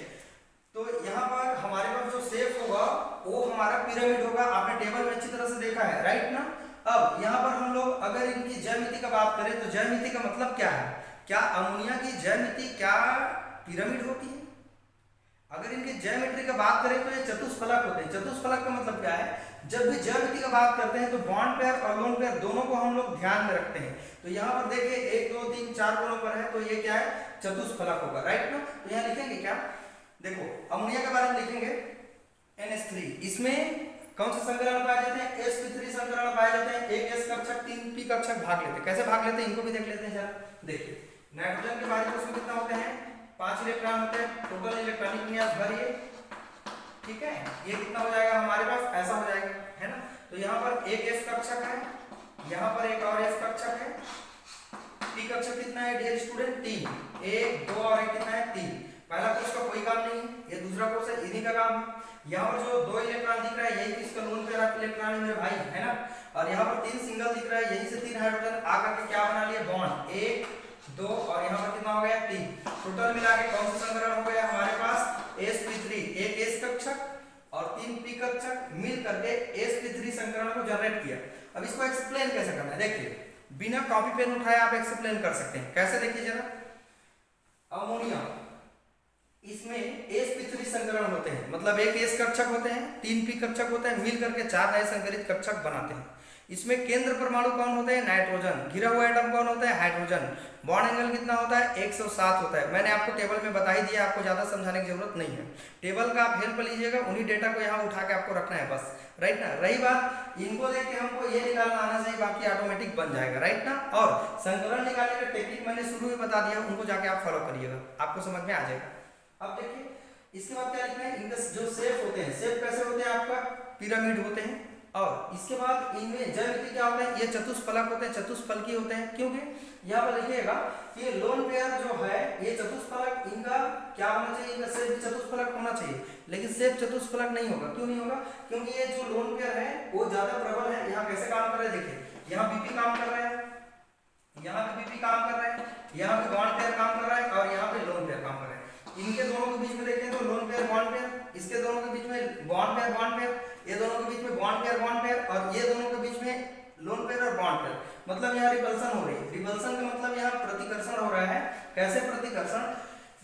तो यहाँ पर हमारे पास जो शेप होगा वो हमारा पिरामिड होगा, आपने टेबल में अच्छी तरह से देखा है, राइट ना। अब यहाँ पर हम लोग अगर इनकी ज्यामिति का बात करें तो ज्यामिति का मतलब क्या है? क्या अमोनिया की ज्यामिति क्या पिरामिड होती है? अगर इनकी ज्योमेट्री का बात करें तो ये चतुष्फलक होते हैं। चतुष्फलक का मतलब क्या है? जब भी ज्योमेट्री का बात करते हैं तो बॉन्ड पेयर और लोन पेयर दोनों को हम लोग ध्यान में रखते हैं। तो यहाँ पर देखिए 1 2 3 4 कोनों पर है, तो ये क्या है? चतुष्फलक होगा, राइट ना। तो यहाँ लिखेंगे क्या? देखो अमोनिया के बारे में लिखेंगे NH3, इसमें कौन से संकरण पाए जाते हैं? sp3 संकरण पाए जाते हैं। एक s कक्षक 3 p कक्षक भाग लेते हैं। कैसे भाग लेते हैं इनको भी देख लेते हैं जरा। देखिए नाइट्रोजन के बाहरी कोश में कितना होते हैं 5 इलेक्ट्रॉन होते हैं। टोटल इलेक्ट्रॉनिक विन्यास भरिए, ठीक है। ये कितना हो जाएगा हमारे पास, ऐसा हो जाएगा, है ना। तो यहाँ पर एक s कक्षक है, यहाँ पर एक और s कक्षक है। p कक्षक कितना है डियर स्टूडेंट 3, 1 2 और एक कितना है 3। पहला कोश का कोई काम नहीं है, ये दूसरा कोश है, इन्हीं का काम है। यहाँ पर जो 2 इलेक्ट्रॉन दिख रहा है यही किसका लोन पेयर ऑफ इलेक्ट्रॉन है मेरे भाई, है ना। और यहाँ पर 3 सिंगल दिख रहा है, यही से 3 हाइड्रोजन आकर के क्या बना लिया बॉन्ड, 1 2 और यहाँ पर कितना हो गया 3। टोटल मिला के कौन सा संकरण हो गया हमारे पास sp3, एक s कक्षक और 3 p कक्षक मिल करके sp3 संकरण को जनरेट किया। अब इसको एक्सप्लेन कैसे करना है, देखिए बिना कॉपी पेन उठाए आप एक्सप्लेन कर सकते हैं। कैसे देखिए जरा, अमोनिया इसमें sp3 संकरण होते हैं, मतलब एक s कक्षक होते हैं, 3 p कक्षक होते हैं, मिल करके 4 नए संकरित कक्षक बनाते हैं। इसमें केंद्र परमाणु कौन होते हैं नाइट्रोजन, घिरा हुआ एटम कौन होता है हाइड्रोजन। बॉन्ड एंगल कितना होता है 107 होता है। मैंने आपको टेबल में बता ही दिया, आपको ज्यादा समझाने की जरूरत नहीं है। टेबल का आप हेल्प लीजिएगा, उन्हीं डेटा को यहाँ उठा के आपको रखना है बस, राइट ना। रही बात इनको देख के हमको ये निकालना आना चाहिए, बाकी ऑटोमेटिक बन जाएगा, राइट ना। और संकलन निकालने का टेक्निक मैंने शुरू में बता दिया, उनको जाके आप फॉलो करिएगा, आपको समझ में आ जाएगा। अब देखिए इसके बाद क्या लिखना है, इनका जो शेप होते हैं, शेप कैसे होते हैं आपका पिरामिड होते हैं। और इसके बाद इनमें ज्यामिति क्या होता है, ये चतुष्फलक होते हैं, चतुष्फलकी होते हैं। क्योंकि यहाँ पर लिखिएगा कि लोन पेयर जो है ये चतुष्फलक, इनका क्या होना चाहिए, इनका शेप भी चतुष्फलक होना चाहिए, लेकिन शेप चतुष्फलक नहीं होगा। क्यों नहीं होगा, क्योंकि ये जो लोन पेयर है वो ज्यादा प्रबल है। यहाँ कैसे काम कर रहे हैं देखिए, यहाँ बीपी काम कर रहा है, यहाँ पे बीपी काम कर रहा है, यहाँ पे बॉन्ड पेयर काम कर रहा है और यहाँ पे लोन पेयर काम कर रहा है। इनके दोनों के बीच में देखें तो लोन पेयर बॉन्ड पेयर, इसके दोनों के बीच में बॉन्ड पेयर, ये दोनों के बीच में बॉन्ड पेयर और ये दोनों के बीच में लोन पेयर और बॉन्ड पेयर। मतलब यहाँ रिपल्सन हो रही है। रिपल्सन का मतलब यहाँ प्रतिकर्षण हो रहा है। कैसे प्रतिकर्षण,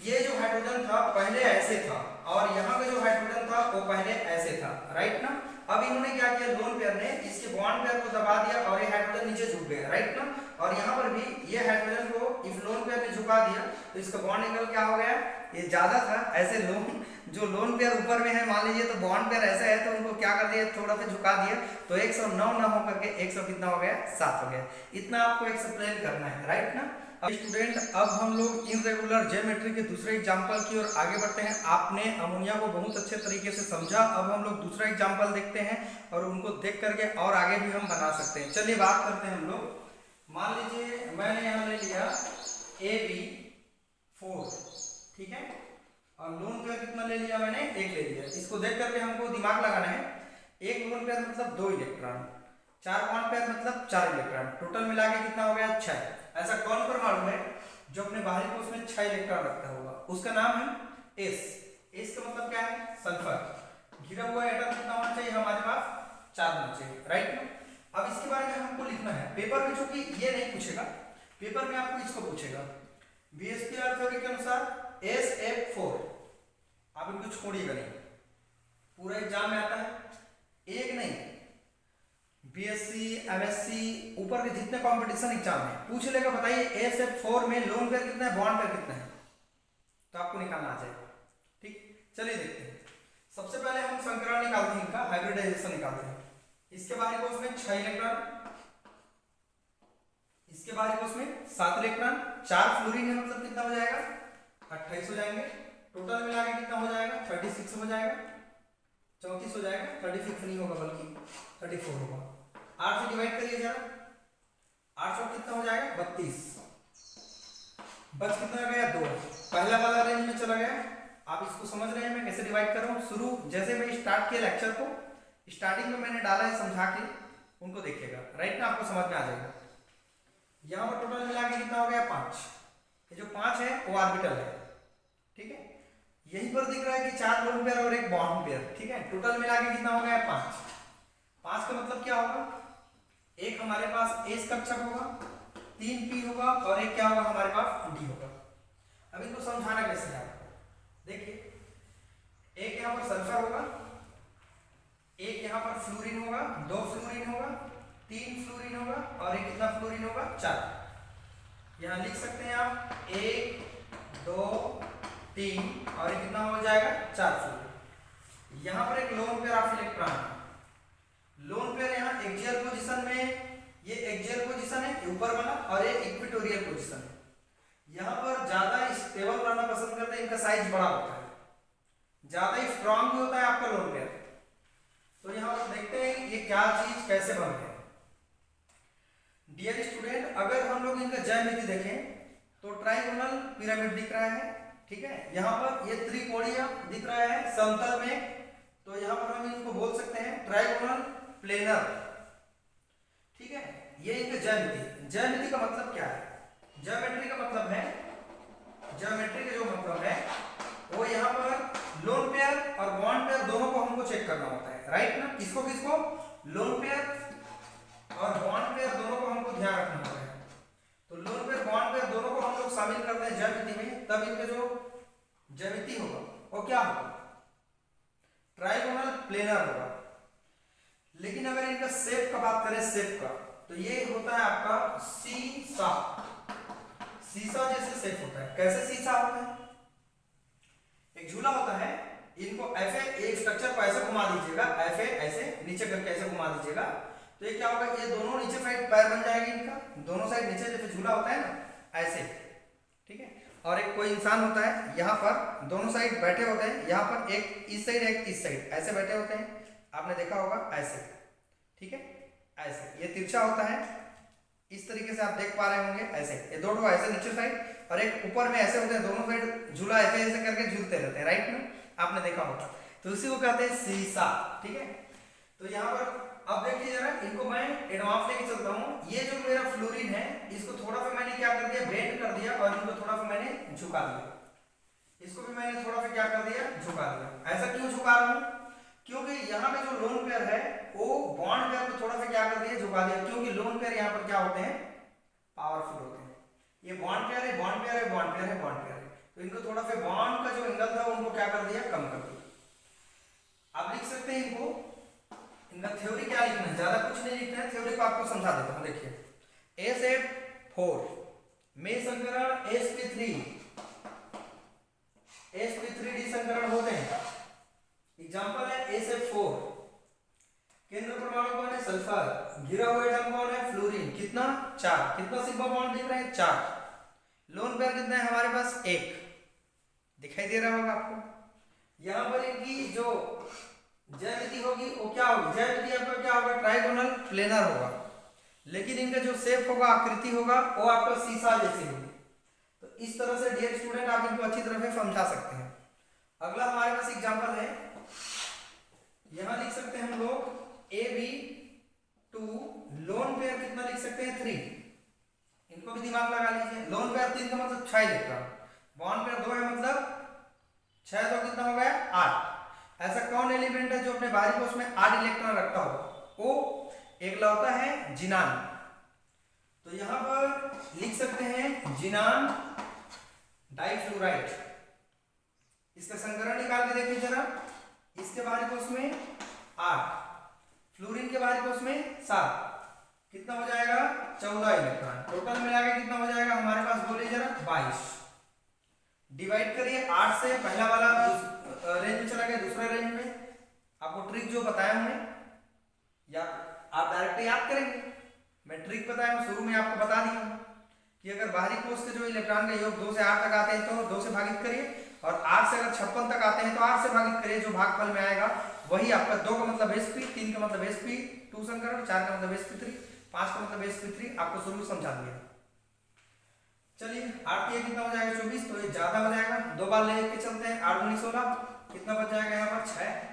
ये जो हाइड्रोजन था पहले ऐसे था और यहाँ का जो हाइड्रोजन था वो पहले ऐसे था, राइट ना। अब इन्होंने क्या किया, लोन पेयर ने इसके बॉन्ड पेयर को दबा दिया और ये हाइड्रोजन नीचे झुक गया, राइट ना। और यहाँ पर भी ये हाइड्रोजन को इस लोन पेयर ने झुका दिया तो इसका बॉन्ड एंगल क्या हो गया, ये ज्यादा था। ऐसे लोन जो लोन पेयर ऊपर में है मान लीजिए, तो बॉन्ड पेयर ऐसा है तो उनको क्या कर दिया, थोड़ा सा झुका दिया तो 109 ना होकर के 100 कितना हो गया 7 हो गया। इतना आपको एक्सप्लेन करना है, राइट ना। स्टूडेंट अब हम लोग इनरेगुलर ज्योमेट्री के दूसरे एग्जांपल की ओर आगे बढ़ते हैं। आपने अमोनिया को बहुत अच्छे तरीके से समझा, अब हम लोग दूसरा एग्जांपल देखते हैं और उनको देख करके और आगे भी हम बना सकते हैं। चलिए बात करते हैं हम लोग। मान लीजिए मैंने यहाँ ले लिया AB4, ठीक है, और लोन पेयर कितना ले लिया मैंने, 1 ले लिया। इसको देख करके हमको दिमाग लगाना है, एक लोन पेयर मतलब 2 इलेक्ट्रॉन, 4 बॉन्ड पेयर मतलब 4 इलेक्ट्रॉन, टोटल मिला के कितना हो गया 6। ऐसा कौन परमाणु है जो अपने बाहरी कोश में 6 इलेक्ट्रॉन रखता होगा, उसका नाम है S। S का मतलब क्या है सल्फर। घिरा हुआ एटम कितना होना चाहिए हमारे पास 4 होना चाहिए, राइट ना। अब इसके बारे में हमको लिखना है पेपर में, चूंकि ये नहीं पूछेगा पेपर में, आपको इसको पूछेगा BSPR थ्योरी के अनुसार SF4। आप इनको छोड़िएगा नहीं, पूरा एग्जाम में आता है, एक नहीं BSc MSc ऊपर के जितने कंपटीशन एग्जाम है पूछ लेगा, बताइए SF4 में लोन पेयर कितना है, बॉन्ड पेयर कितना है, तो आपको निकालना आ जाएगा। ठीक, चलिए देखते हैं। सबसे पहले हम संकरण निकालते हैं, इनका हाइब्रिडाइजेशन निकालते हैं। इसके बाहरी कोश में 6 इलेक्ट्रॉन, इसके बाहरी कोश में 7 इलेक्ट्रॉन, 4 फ्लोरीन है, मतलब कितना हो जाएगा 28 हो जाएंगे। टोटल मिला के कितना हो जाएगा 36 हो जाएगा, 34 हो जाएगा, 36 नहीं होगा बल्कि 34 होगा। 8 से डिवाइड करिए जरा, 8 से कितना हो जाएगा 32, बच कितना गया 2। पहला वाला रेंज में चला गया। आप इसको समझ रहे हैं मैं कैसे डिवाइड कर रहा हूँ। शुरू जैसे मैं स्टार्ट किया लेक्चर को, स्टार्टिंग में मैंने डाला है समझा के, उनको देखिएगा, राइट ना, आपको समझ में आ जाएगा। यहाँ पर टोटल मिला के कितना हो गया 5। ये जो 5 है वो ऑर्बिटल है, ठीक है। यहीं पर दिख रहा है कि 4 लोन पेयर और 1 बॉन्ड पेयर, ठीक है। टोटल मिला के कितना हो गया 5। 5 का मतलब क्या होगा, एक हमारे पास S कक्षक होगा, 3 P होगा और एक क्या होगा हमारे पास D होगा। अब इनको समझाना कैसे है आपको, देखिए एक यहाँ पर सल्फर होगा, एक यहाँ पर फ्लोरीन होगा, 2 फ्लोरीन होगा, 3 फ्लोरीन होगा और एक कितना फ्लोरीन होगा 4। यहाँ लिख सकते हैं आप 1 2 3 और एक कितना हो जाएगा 4 फ्लोरीन। यहाँ पर एक loan pair of electron, lone pair यहाँ एक्सियल पोजीशन में, ये एक्सियल पोजीशन है ऊपर वाला और ये इक्वेटोरियल पोजीशन है। यहाँ पर ज्यादा स्टेबल रहना पसंद करते हैं, इनका साइज बड़ा होता है, ज्यादा स्ट्रांग भी होता है आपका लोन पेयर। तो यहाँ पर देखते हैं ये क्या चीज कैसे बनते हैं। डियर स्टूडेंट, अगर हम लोग इनका ज्यामिति देखें तो ट्राइगोनल पिरामिड दिख रहा है, ठीक है। यहाँ पर ये त्रिकोणीय दिख रहा है समतल में, तो यहाँ पर हम इनको बोल सकते हैं ट्राइगोनल प्लेनर, ठीक है। ये इनका ज्यामिति, ज्यामिति का मतलब क्या है, ज्योमेट्री का मतलब है, ज्योमेट्री का जो मतलब है वो यहाँ पर लोन पेयर और बॉन्ड पेयर दोनों को हमको चेक करना होता है, राइट ना। किसको किसको, लोन पेयर और बॉन्ड पेयर दोनों को हमको ध्यान रखना होता है। तो लोन पेयर बॉन्ड पेयर दोनों को हम लोग शामिल करते हैं ज्यामिति में, तब इनका जो ज्यामिति होगा वो क्या होगा, ट्राइगोनल प्लेनर होगा। लेकिन अगर इनका शेप का बात करें, शेप का, तो ये होता है आपका सीसा, सीसा जैसे शेप होता है। कैसे सीसा होता है, एक झूला होता है, इनको ऐसे एक स्ट्रक्चर को ऐसे घुमा दीजिएगा, ऐसे ऐसे नीचे करके ऐसे घुमा दीजिएगा, तो ये क्या होगा, ये दोनों नीचे साइड पैर बन जाएगी इनका, दोनों साइड नीचे जैसे झूला होता है ना ऐसे, ठीक है। और एक कोई इंसान होता है, यहाँ पर दोनों साइड बैठे होते हैं, यहाँ पर एक इस साइड एक इस साइड ऐसे बैठे होते हैं, आपने देखा होगा ऐसे, ठीक है, ऐसे। ये तिरछा होता है, इस तरीके से आप देख पा रहे होंगे, ऐसे ये दोनों ऐसे नीचे साइड और एक ऊपर में ऐसे होते हैं, दोनों साइड झूला ऐसे ऐसे करके झूलते रहते हैं, राइट में, आपने देखा होगा। तो इसी को कहते हैं सीसा, ठीक है। तो यहाँ पर अब देखिए जरा, इनको मैं एडवांस लेके चलता हूँ। ये जो मेरा फ्लोरीन है, इसको थोड़ा सा मैंने क्या कर दिया, बेंड कर दिया, और इनको थोड़ा सा मैंने झुका दिया, इसको भी मैंने थोड़ा सा क्या कर दिया, झुका दिया। ऐसा क्यों झुका रहा हूँ, क्योंकि यहाँ पे जो लोन पेयर है वो बॉन्ड पेयर को थोड़ा सा क्या कर दिया, झुका दिया, क्योंकि लोन पेयर यहाँ पर क्या होते हैं, पावरफुल होते हैं। ये बॉन्ड पेयर है, बॉन्ड पेयर है, बॉन्ड पेयर है, बॉन्ड पेयर है, तो इनको थोड़ा सा बॉन्ड का जो एंगल था उनको क्या कर दिया, कम कर दिया। आप लिख सकते हैं इनको, इनका थ्योरी क्या लिखना है, ज्यादा कुछ नहीं लिखना है, थ्योरी को आपको समझा देता हूं। देखिए SF4 में संकरण sp3 डी संकरण होते हैं। एग्जांपल है SF4, केंद्र परमाणु कौन है, सल्फर, घिरा हुआ एटम कौन है, फ्लोरीन, कितना 4, कितना सिग्मा बॉन्ड दिख रहा है, 4। लोन पेयर कितना है हमारे पास, 1 दिखाई दे रहा होगा आपको। यहां पर इनकी जो ज्यामिति होगी वो क्या होगी, ज्यामिति आपका क्या होगा, ट्राइगोनल प्लेनर होगा, लेकिन इनका जो शेप होगा, आकृति होगा, वो आपका सीसा जैसी होगी। तो इस तरह से डियर स्टूडेंट आप इनको अच्छी तरह से समझा सकते हैं। अगला हमारे पास एग्जांपल है, यहां लिख सकते हैं हम लोग AB2, लोन पेयर कितना लिख सकते हैं, 3। इनको भी दिमाग लगा लीजिए, लोन पेयर 3 का मतलब 6 इलेक्ट्रॉन, बॉन्ड पेयर 2 है मतलब 6 तो कितना हो गया, 8। ऐसा कौन एलिमेंट है जो अपने बाहरी कोश में 8 इलेक्ट्रॉन रखता हो, वो एक होता है जिनान। तो यहां पर लिख सकते हैं जिनान डाइफ्लोराइड। इसका संकरण निकाल के देखिए जरा, इसके बाहरी कोश में 8, फ्लोरीन के बाहरी कोश में 7, कितना हो जाएगा, 14 इलेक्ट्रॉन। टोटल मिला के कितना हो जाएगा हमारे पास, बोलिए जरा, 22। डिवाइड करिए 8 से, पहला वाला रेंज में चला गया, दूसरा रेंज में। आपको ट्रिक जो बताया हमने, या आप डायरेक्ट याद करेंगे, मैं ट्रिक बताया हूं, शुरू में आपको बता दिया कि अगर बाहरी कोश के जो इलेक्ट्रॉन का योग 2 से 8 तक आते हैं तो 2 से भागित करिए, और 8 से अगर 56 तक आते हैं तो 8 से भागित करिए, जो भागफल में आएगा वही आपका। 2 का मतलब sp, 3 का मतलब sp2 संकरण, 4 का मतलब sp3, 5 का मतलब sp3, आपको शुरू समझा दिया। चलिए 8 ये कितना हो जाएगा, 24, तो ये ज्यादा हो जाएगा, 2 बार लेके चलते हैं, 8 दूनी 16, कितना बच जाएगा यहाँ पर, 6।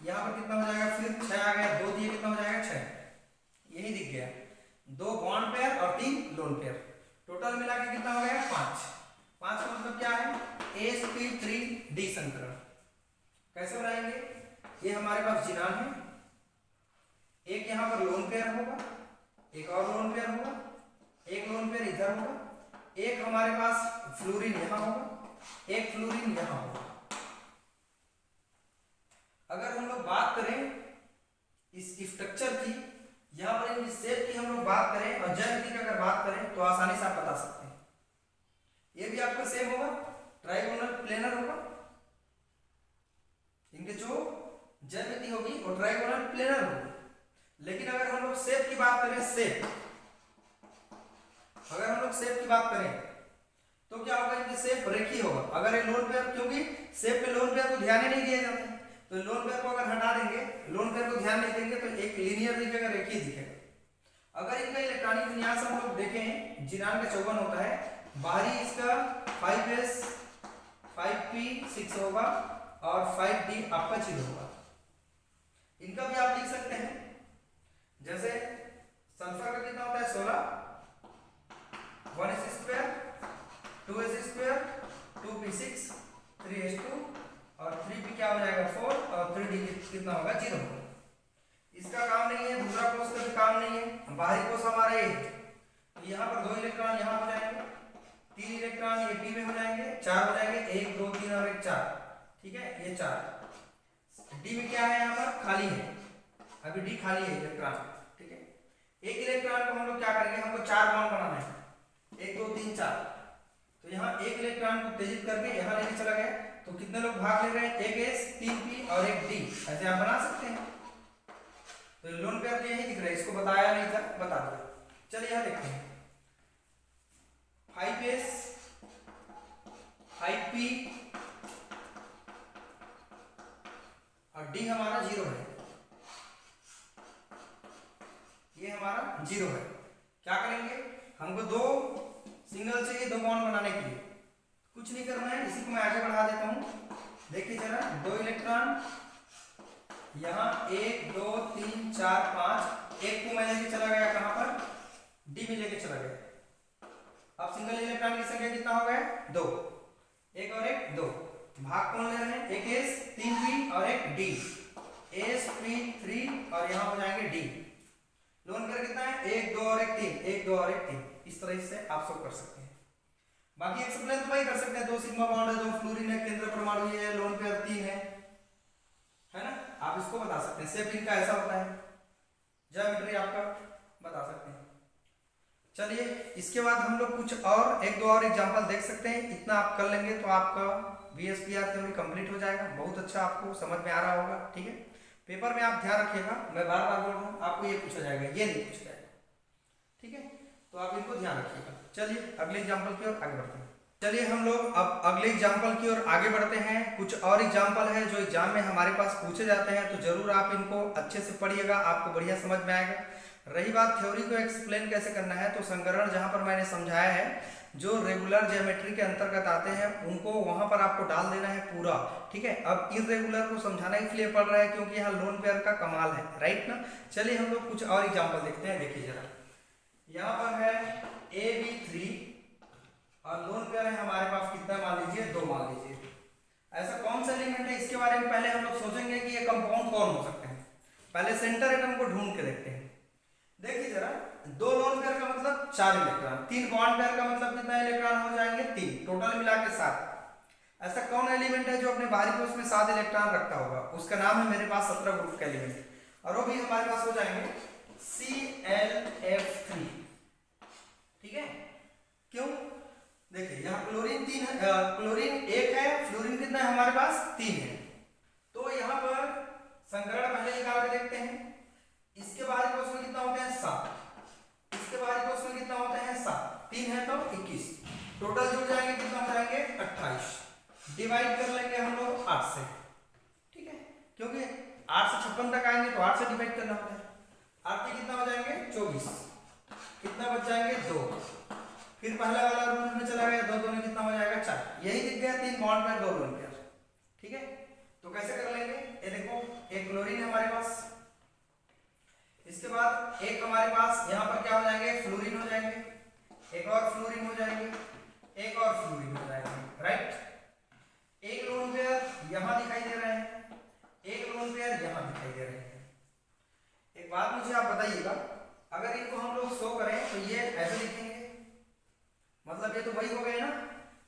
यहाँ पर कितना हो जाएगा, फिर 6 आ गया, 2 दिए कितना हो जाएगा, 6। यही दिख गया, 2 बॉन्ड पेयर और 3 लोन पेयर, टोटल मिला के कितना हो गया, 5। 5 का मतलब क्या है, sp3 डी संकरण। कैसे बनाएंगे, ये हमारे पास जिनान है, एक यहाँ पर लोन पेयर होगा, एक और लोन पेयर होगा, एक लोन पेयर इधर होगा, एक हमारे पास फ्लोरीन यहां होगा, एक फ्लोरीन यहां होगा। अगर हम लोग बात करें इस स्ट्रक्चर की, यहां पर इनकी शेप की हम लोग बात करें और ज्यामिति की अगर बात करें तो आसानी से आप बता सकते हैं। ये भी आपका सेम होगा, ट्राइगोनल प्लेनर होगा, इनके जो ज्यामिति होगी वो ट्राइगोनल प्लेनर होगी। लेकिन अगर हम लोग शेप की बात करें, शेप, अगर हम लोग शेप की बात करें तो क्या होगा, इनकी शेप रेखीय होगा। अगर ये लोन पेयर, क्योंकि शेप पे लोन पेयर को ध्यान ही नहीं दिया जाता है, तो लोन पेयर को अगर हटा देंगे, लोन पेयर को ध्यान नहीं देंगे तो एक लीनियर दिखेगा, रेखीय दिखेगा। अगर इनका इलेक्ट्रॉनिक विन्यास हम लोग देखें, जिनान का 54 होता है, बाहरी इसका 5s 5p6 होगा और 5d आपका 0 होगा। इनका भी आप लिख सकते हैं, जैसे सल्फर का कितना होता है 16, 1s² 2s² 2p6 3s2 और 3p क्या हो जाएगा 4 और 3d कितना होगा 0 होगा। इसका काम नहीं है, दूसरा कोष का भी काम नहीं है। बाहरी कोष हमारा ये, यहाँ पर 2 इलेक्ट्रॉन यहाँ हो जाएंगे, 3 इलेक्ट्रॉन ये p में हो जाएंगे, 4 हो जाएंगे, 1 2 3 और 1 4, ठीक है, ये 4। d में क्या है, यहाँ पर खाली है, अभी d खाली है इलेक्ट्रॉन, ठीक है। एक इलेक्ट्रॉन को हम लोग क्या करेंगे, हमको 4 बॉन्ड बनाना है, 1 2 3 4। तो यहाँ एक इलेक्ट्रॉन को उत्तेजित करके यहाँ लेके चला गया, तो कितने लोग भाग ले रहे हैं, 1 s 3 p और 1 d, ऐसे आप बना सकते हैं। तो लोन पेयर यही दिख रहा है, इसको बताया नहीं था, बता दिया। चलिए यहाँ देखते हैं, 5s 5p और d हमारा 0 है, ये हमारा 0 है। क्या करेंगे, हमको 2 सिंगल चाहिए 2 बॉन्ड बनाने के लिए, कुछ नहीं करना है, इसी को मैं आगे बढ़ा देता हूं। देखिए जरा, 2 इलेक्ट्रॉन यहाँ 1 2 3 4 5, एक को मैं लेके चला गया कहां पर, d में लेके चला गया। अब सिंगल इलेक्ट्रॉन की संख्या कितना हो गया 2, 1 और 1 2, भाग कौन ले रहे हैं, 1 s 3 p और 1 d, s p 3 और यहाँ हो जाएंगे d। लोन पेयर कितना है, 1 2 और 1 3, 1 2 और 1 3, इस तरह से आप सब कर सकते हैं। बाकी एक्सप्लेन तो वही कर सकते हैं, 2 सिग्मा बॉन्ड है, 2 फ्लोरीन है, केंद्र परमाणु है, लोन पेयर 3 है ना, आप इसको बता सकते हैं। शेप इनका ऐसा होता है, ज्योमेट्री आपका बता सकते हैं। चलिए इसके बाद हम लोग कुछ और 1 2 और एग्जांपल देख सकते हैं। इतना आप कर लेंगे तो आपका VSPR थ्योरी कंप्लीट हो जाएगा, बहुत अच्छा आपको समझ में आ रहा होगा, ठीक है। पेपर में आप ध्यान रखिएगा, मैं बार बार बोल रहा हूँ, आपको ये पूछा जाएगा, ये नहीं पूछा जाएगा, ठीक है, तो आप इनको ध्यान रखिएगा। चलिए अगले एग्जाम्पल की ओर आगे बढ़ते हैं। चलिए हम लोग अब अगले एग्जाम्पल की ओर आगे बढ़ते हैं। कुछ और एग्जाम्पल है जो एग्जाम में हमारे पास पूछे जाते हैं, तो जरूर आप इनको अच्छे से पढ़िएगा, आपको बढ़िया समझ में आएगा। रही बात थ्योरी को एक्सप्लेन कैसे करना है, तो संकरण जहां पर मैंने समझाया है, जो रेगुलर ज्योमेट्री के अंतर्गत आते हैं उनको वहां पर आपको डाल देना है पूरा, ठीक है। अब इरेगुलर को समझाना इसलिए पड़ रहा है क्योंकि यहाँ लोन पेयर का कमाल है, राइट ना। चलिए हम लोग कुछ और एग्जाम्पल देखते हैं। देखिए जरा, यहाँ पर है AB3 और लोन पेयर है हमारे पास कितना, मान लीजिए 2 मान लीजिए। ऐसा कौन सा एलिमेंट है, इसके बारे में पहले हम लोग सोचेंगे कि ये कंपाउंड कौन हो सकते हैं। पहले सेंटर एटम को ढूंढ के देखते हैं। देखिए जरा, 2 लोन पेयर का मतलब 4 इलेक्ट्रॉन, 3 बॉन्ड पेयर का मतलब कितना इलेक्ट्रॉन हो जाएंगे 3, टोटल मिला के 7। ऐसा कौन एलिमेंट है जो अपने बाहरी कोष में 7 इलेक्ट्रॉन रखता होगा, उसका नाम है मेरे पास 17 ग्रुप का एलिमेंट, और वो भी हमारे पास हो जाएंगे ClF3, ठीक है। क्यों, देखिए यहाँ क्लोरीन 3 है, क्लोरीन 1 है, फ्लोरीन कितना है हमारे पास 3 है। तो यहाँ पर संकरण पहले निकाल के देखते हैं। इसके बाहरी कोष में कितना होते हैं 7, इसके बाहरी कोष में कितना होते हैं 7, 3 है तो 21, टोटल जुड़ जाएंगे कितना हो जाएंगे 28। डिवाइड कर लेंगे हम लोग 8 से, ठीक है, क्योंकि 8 से 56 तक आएंगे तो 8 से डिवाइड करना होता है। 8 के कितना हो जाएंगे 24, कितना बच जाएंगे 2, फिर पहला वाला रूल में चला गया, 2 में कितना हो जाएगा 4, यही दिख गया 3 बॉन्ड पेयर 2 लोन पेयर, ठीक है। तो कैसे कर लेंगे, ये देखो एक क्लोरीन है हमारे पास, इसके बाद एक हमारे पास यहाँ पर क्या हो जाएंगे फ्लोरीन हो जाएंगे, एक और फ्लोरीन हो जाएंगे, एक और फ्लोरीन हो जाएंगे, राइट। एक लोन पेयर यहाँ दिखाई दे रहे हैं, एक लोन पेयर यहाँ दिखाई दे रहे हैं। एक बात मुझे आप बताइएगा, अगर इनको हम लोग शो करें तो ये ऐसे दिखेंगे, मतलब ये तो वही हो गए ना,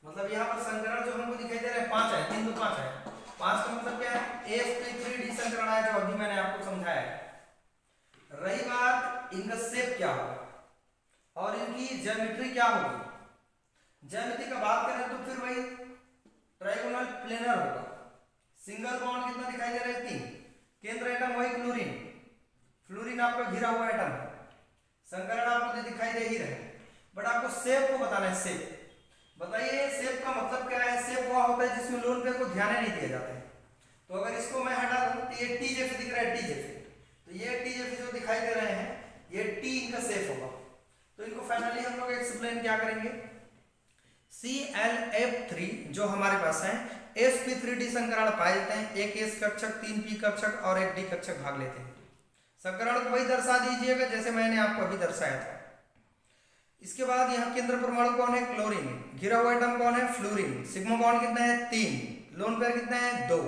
मतलब यहाँ पर संकरण जो हमको दिखाई दे रहे हैं 5 है, 3 2 5 है, 5 का मतलब क्या है sp3d संकरण है, जो अभी मैंने आपको समझाया है। रही बात इनका शेप क्या होगा और इनकी ज्योमेट्री क्या होगी। ज्योमेट्री का बात करें तो फिर वही ट्राइगोनल प्लेनर होगा। सिंगल बॉन्ड कितना दिखाई दे रहा है 3, केंद्र एटम वही क्लोरीन, फ्लोरीन आपका घिरा हुआ एटम है, संकरण आपको दिखाई दे ही रहे, बट आपको शेप को बताना है शेप। बताइए सेफ का मतलब क्या है? सेफ वह होता है जिसमें लोन पेयर को ध्यान नहीं दिया जाता है। तो अगर इसको मैं हटा दूं तो ये टी जैसे दिख रहा है, टी जैसे, तो ये टी जैसे जो दिखाई दे रहे हैं ये टी इनका सेफ होगा। तो इनको फाइनली हम लोग एक्सप्लेन क्या करेंगे? ClF3 जो हमारे पास है, sp3d संकरण पाए जाते हैं, एक s कक्षक, 3p कक्षक और एक d कक्षक भाग लेते हैं। संकरण को वही दर्शा दीजिएगा जैसे मैंने आपको अभी दर्शाया था। इसके बाद यहाँ केंद्र परमाणु कौन है? क्लोरीन। घिरा हुआ एटम कौन है? फ्लोरीन। सिग्मा बॉन्ड कितना है? 3। लोन पेयर कितना है? 2।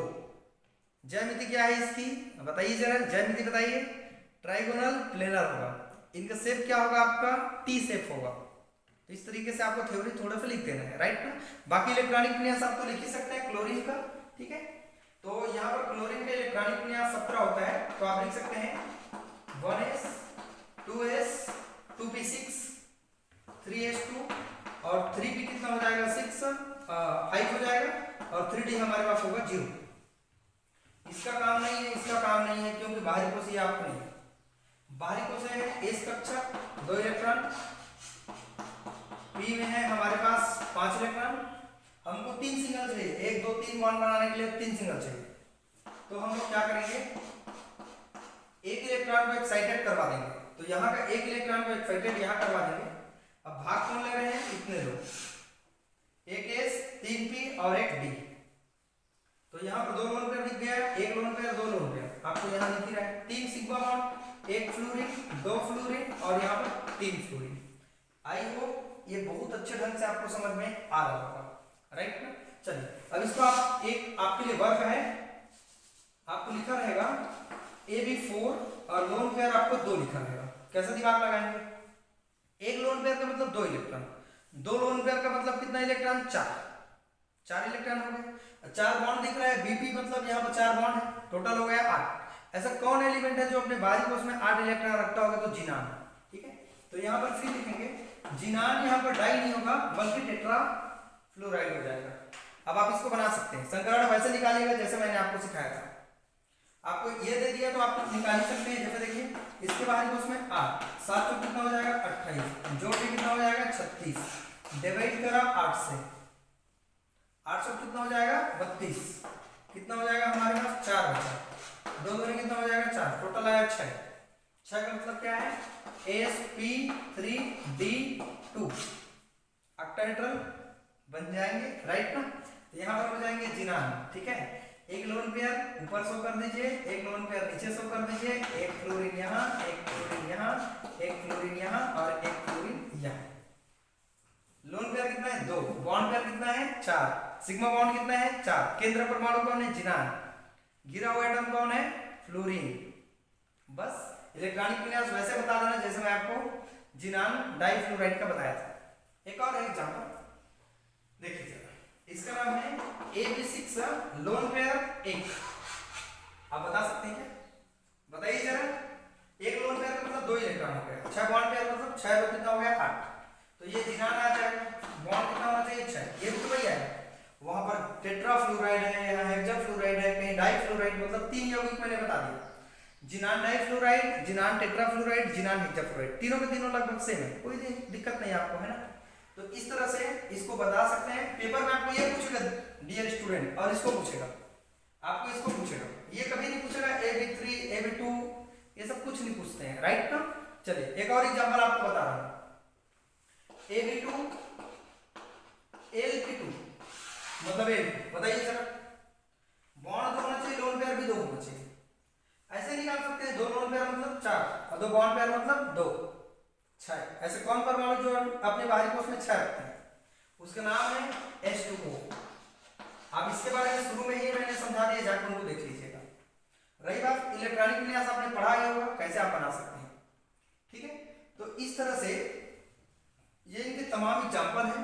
ज्यामिति क्या है इसकी? बताइए जरा, ज्यामिति बताइए। ट्राइगोनल प्लेनर होगा। इनका शेप क्या होगा? आपका टी शेप होगा। तो इस तरीके से आपको थ्योरी थोड़ा सा लिख देना है, राइट ना। बाकी इलेक्ट्रॉनिक विन्यास आप तो लिख ही सकते हैं क्लोरीन का, ठीक है। तो यहाँ पर क्लोरीन का इलेक्ट्रॉनिक विन्यास 17 होता है, तो आप लिख सकते हैं 1s 2s 2p6 3s2 और 3p कितना हो जाएगा? 5 हो जाएगा और 3d हमारे पास होगा 0। इसका काम नहीं है, इसका काम नहीं है, क्योंकि बाहरी कोश ये आपको नहीं है। बाहरी कोश है s कक्षक 2 इलेक्ट्रॉन, p में है हमारे पास 5 इलेक्ट्रॉन। हमको 3 सिंगल चाहिए, 1 2 3 बॉन्ड बनाने के लिए 3 सिंगल चाहिए। तो हम लोग क्या करेंगे? एक इलेक्ट्रॉन को एक्साइटेड करवा देंगे, तो यहाँ का एक इलेक्ट्रॉन को एक्साइटेड यहाँ करवा देंगे। अब भाग कौन ले रहे हैं? इतने लोग, एक s 3p और एक d। तो यहाँ पर 2 लोन पेयर दिख गया है, 1 लोन पेयर 2 लोन पेयर आपको यहाँ दिख रहा है। 3 सिग्मा बॉन्ड, 1 फ्लोरीन 2 फ्लोरीन और यहाँ पर 3 फ्लोरीन। आई होप ये बहुत अच्छे ढंग से आपको समझ में आ रहा होगा, राइट ना। चलिए अब इसको आप एक आपके लिए वर्क है, आपको लिखा रहेगा AB4 और लोन पेयर आपको 2 लिखा रहेगा। कैसा दिमाग लगाएंगे? एक लोन पेयर का मतलब 2 इलेक्ट्रॉन, 2 लोन पेयर का मतलब कितना इलेक्ट्रॉन? 4 इलेक्ट्रॉन हो गए। 4 बॉन्ड दिख रहा है, बीपी मतलब यहाँ पर 4 बॉन्ड है, टोटल हो गया 8। ऐसा कौन एलिमेंट है जो अपने बाहरी कोश में 8 इलेक्ट्रॉन रखता होगा? तो जिनान, ठीक है। तो यहाँ पर फिर लिखेंगे जिनान, यहाँ पर डाई नहीं होगा बल्कि टेट्रा फ्लोराइड हो जाएगा। अब आप इसको बना सकते हैं, संकरण वैसे निकालिएगा जैसे मैंने आपको सिखाया था। आपको ये दे दिया तो आप निकाल ही सकते हैं। जैसे देखिए इसके बाहरी कोश में 8, 7 तो कितना हो जाएगा? 28, जोड़ के कितना हो जाएगा? 36, डिवाइड करा 8 से, 800 कितना हो जाएगा? 32, कितना हो जाएगा हमारे पास? 4 बचा, 2 दूनी कितना हो जाएगा? 4, टोटल आया 6। 6 का मतलब क्या है? sp3d2 ऑक्टाहेड्रल बन जाएंगे, राइट ना। तो यहाँ पर हो जाएंगे जिनान, ठीक है। एक लोन पेयर ऊपर शो कर दीजिए, एक लोन पेयर नीचे शो कर दीजिए, एक फ्लोरीन यहाँ, एक फ्लोरीन यहाँ, एक फ्लोरीन यहाँ और एक फ्लोरीन यहाँ। लोन पेयर कितना है? 2। बॉन्ड पेयर कितना है? 4। सिग्मा बॉन्ड कितना है? 4। केंद्र परमाणु कौन है? जिनान। घिरा हुआ एटम कौन है? फ्लोरीन। बस इलेक्ट्रॉनिक विन्यास वैसे बता देना जैसे मैं आपको जिनान डाइफ्लोराइड का बताया था। एक और एग्जांपल देखिए जरा, इसका नाम है AB6 लोन पेयर 1। आप बता सकते हैं क्या? बताइए जरा। एक लोन पेयर का मतलब 2 इलेक्ट्रॉन हो गया, 6 बॉन्ड पेयर मतलब 6 2 कितना हो गया? 8। तो ये जिनान आ जाएगा। बॉन्ड कितना होना चाहिए? 6। ये भी तो वही है, वहां पर टेट्रा फ्लोराइड है, यहाँ हेक्सा फ्लोराइड है, कहीं डाई फ्लोराइड, मतलब 3 यौगिक मैंने बता दिया। जिनान डाइफ्लोराइड, जिनान टेट्राफ्लोराइड, जिनान हेक्साफ्लोराइड, तीनों के तीनों लगभग सेम है, कोई दिक्कत नहीं आपको, है ना। तो इस तरह से इसको बता सकते हैं। पेपर में आपको ये पूछेगा डियर स्टूडेंट, और इसको पूछेगा, आपको इसको पूछेगा, ये कभी नहीं पूछेगा AB3 AB2, ये सब कुछ नहीं पूछते हैं, राइट ना। चलिए एक और एग्जांपल आपको बता रहा हूं। AB2 LP2 मतलब AB, बताइए जरा। बॉन्ड 2 होना चाहिए, लोन पेयर भी 2 होना चाहिए। ऐसे निकाल सकते हैं, 2 लोन पेयर मतलब 4 और 2 बॉन्ड पेयर मतलब 2, 6। ऐसे कौन परमाणु जो अपने बाहरी कोश में 6 रखते हैं? उसका नाम है H2O। आप इसके बारे में शुरू में ही मैंने समझा दिया, जाकर उनको देख लीजिएगा। रही बात इलेक्ट्रॉनिक विन्यास, आपने पढ़ा ही होगा कैसे आप बना सकते हैं, ठीक है। तो इस तरह से ये इनके तमाम एग्जाम्पल हैं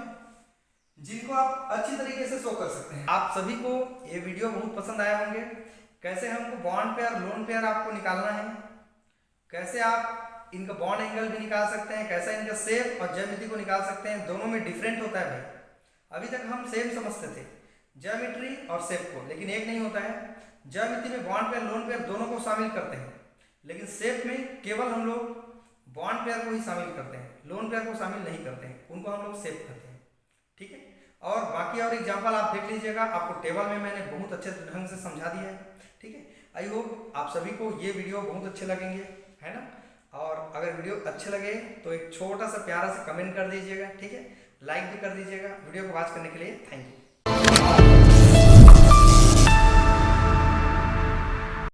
जिनको आप अच्छी तरीके से शो कर सकते हैं। आप सभी को ये वीडियो बहुत पसंद आया होंगे। कैसे हमको बॉन्ड पेयर लोन पेयर आपको निकालना है, कैसे आप इनका बॉन्ड एंगल भी निकाल सकते हैं, कैसे इनका शेप और ज्यामिति को निकाल सकते हैं। दोनों में डिफरेंट होता है भाई। अभी तक हम सेम समझते थे ज्योमेट्री और शेप को, लेकिन एक नहीं होता है। ज्योमेट्री में बॉन्ड पेयर लोन पेयर दोनों को शामिल करते हैं, लेकिन शेप में केवल हम लोग बॉन्ड पेयर को ही शामिल करते हैं, लोन पेयर को शामिल नहीं करते हैं, उनको हम लोग शेप करते हैं, ठीक है। और बाकी और एग्जाम्पल आप देख लीजिएगा, आपको टेबल में मैंने बहुत अच्छे ढंग से समझा दिया है, ठीक है। आई होप आप सभी को ये वीडियो बहुत अच्छे लगेंगे, है ना। और अगर वीडियो अच्छे लगे तो एक छोटा सा प्यारा सा कमेंट कर दीजिएगा, ठीक है। लाइक भी कर दीजिएगा। वीडियो को वॉच करने के लिए थैंक यू।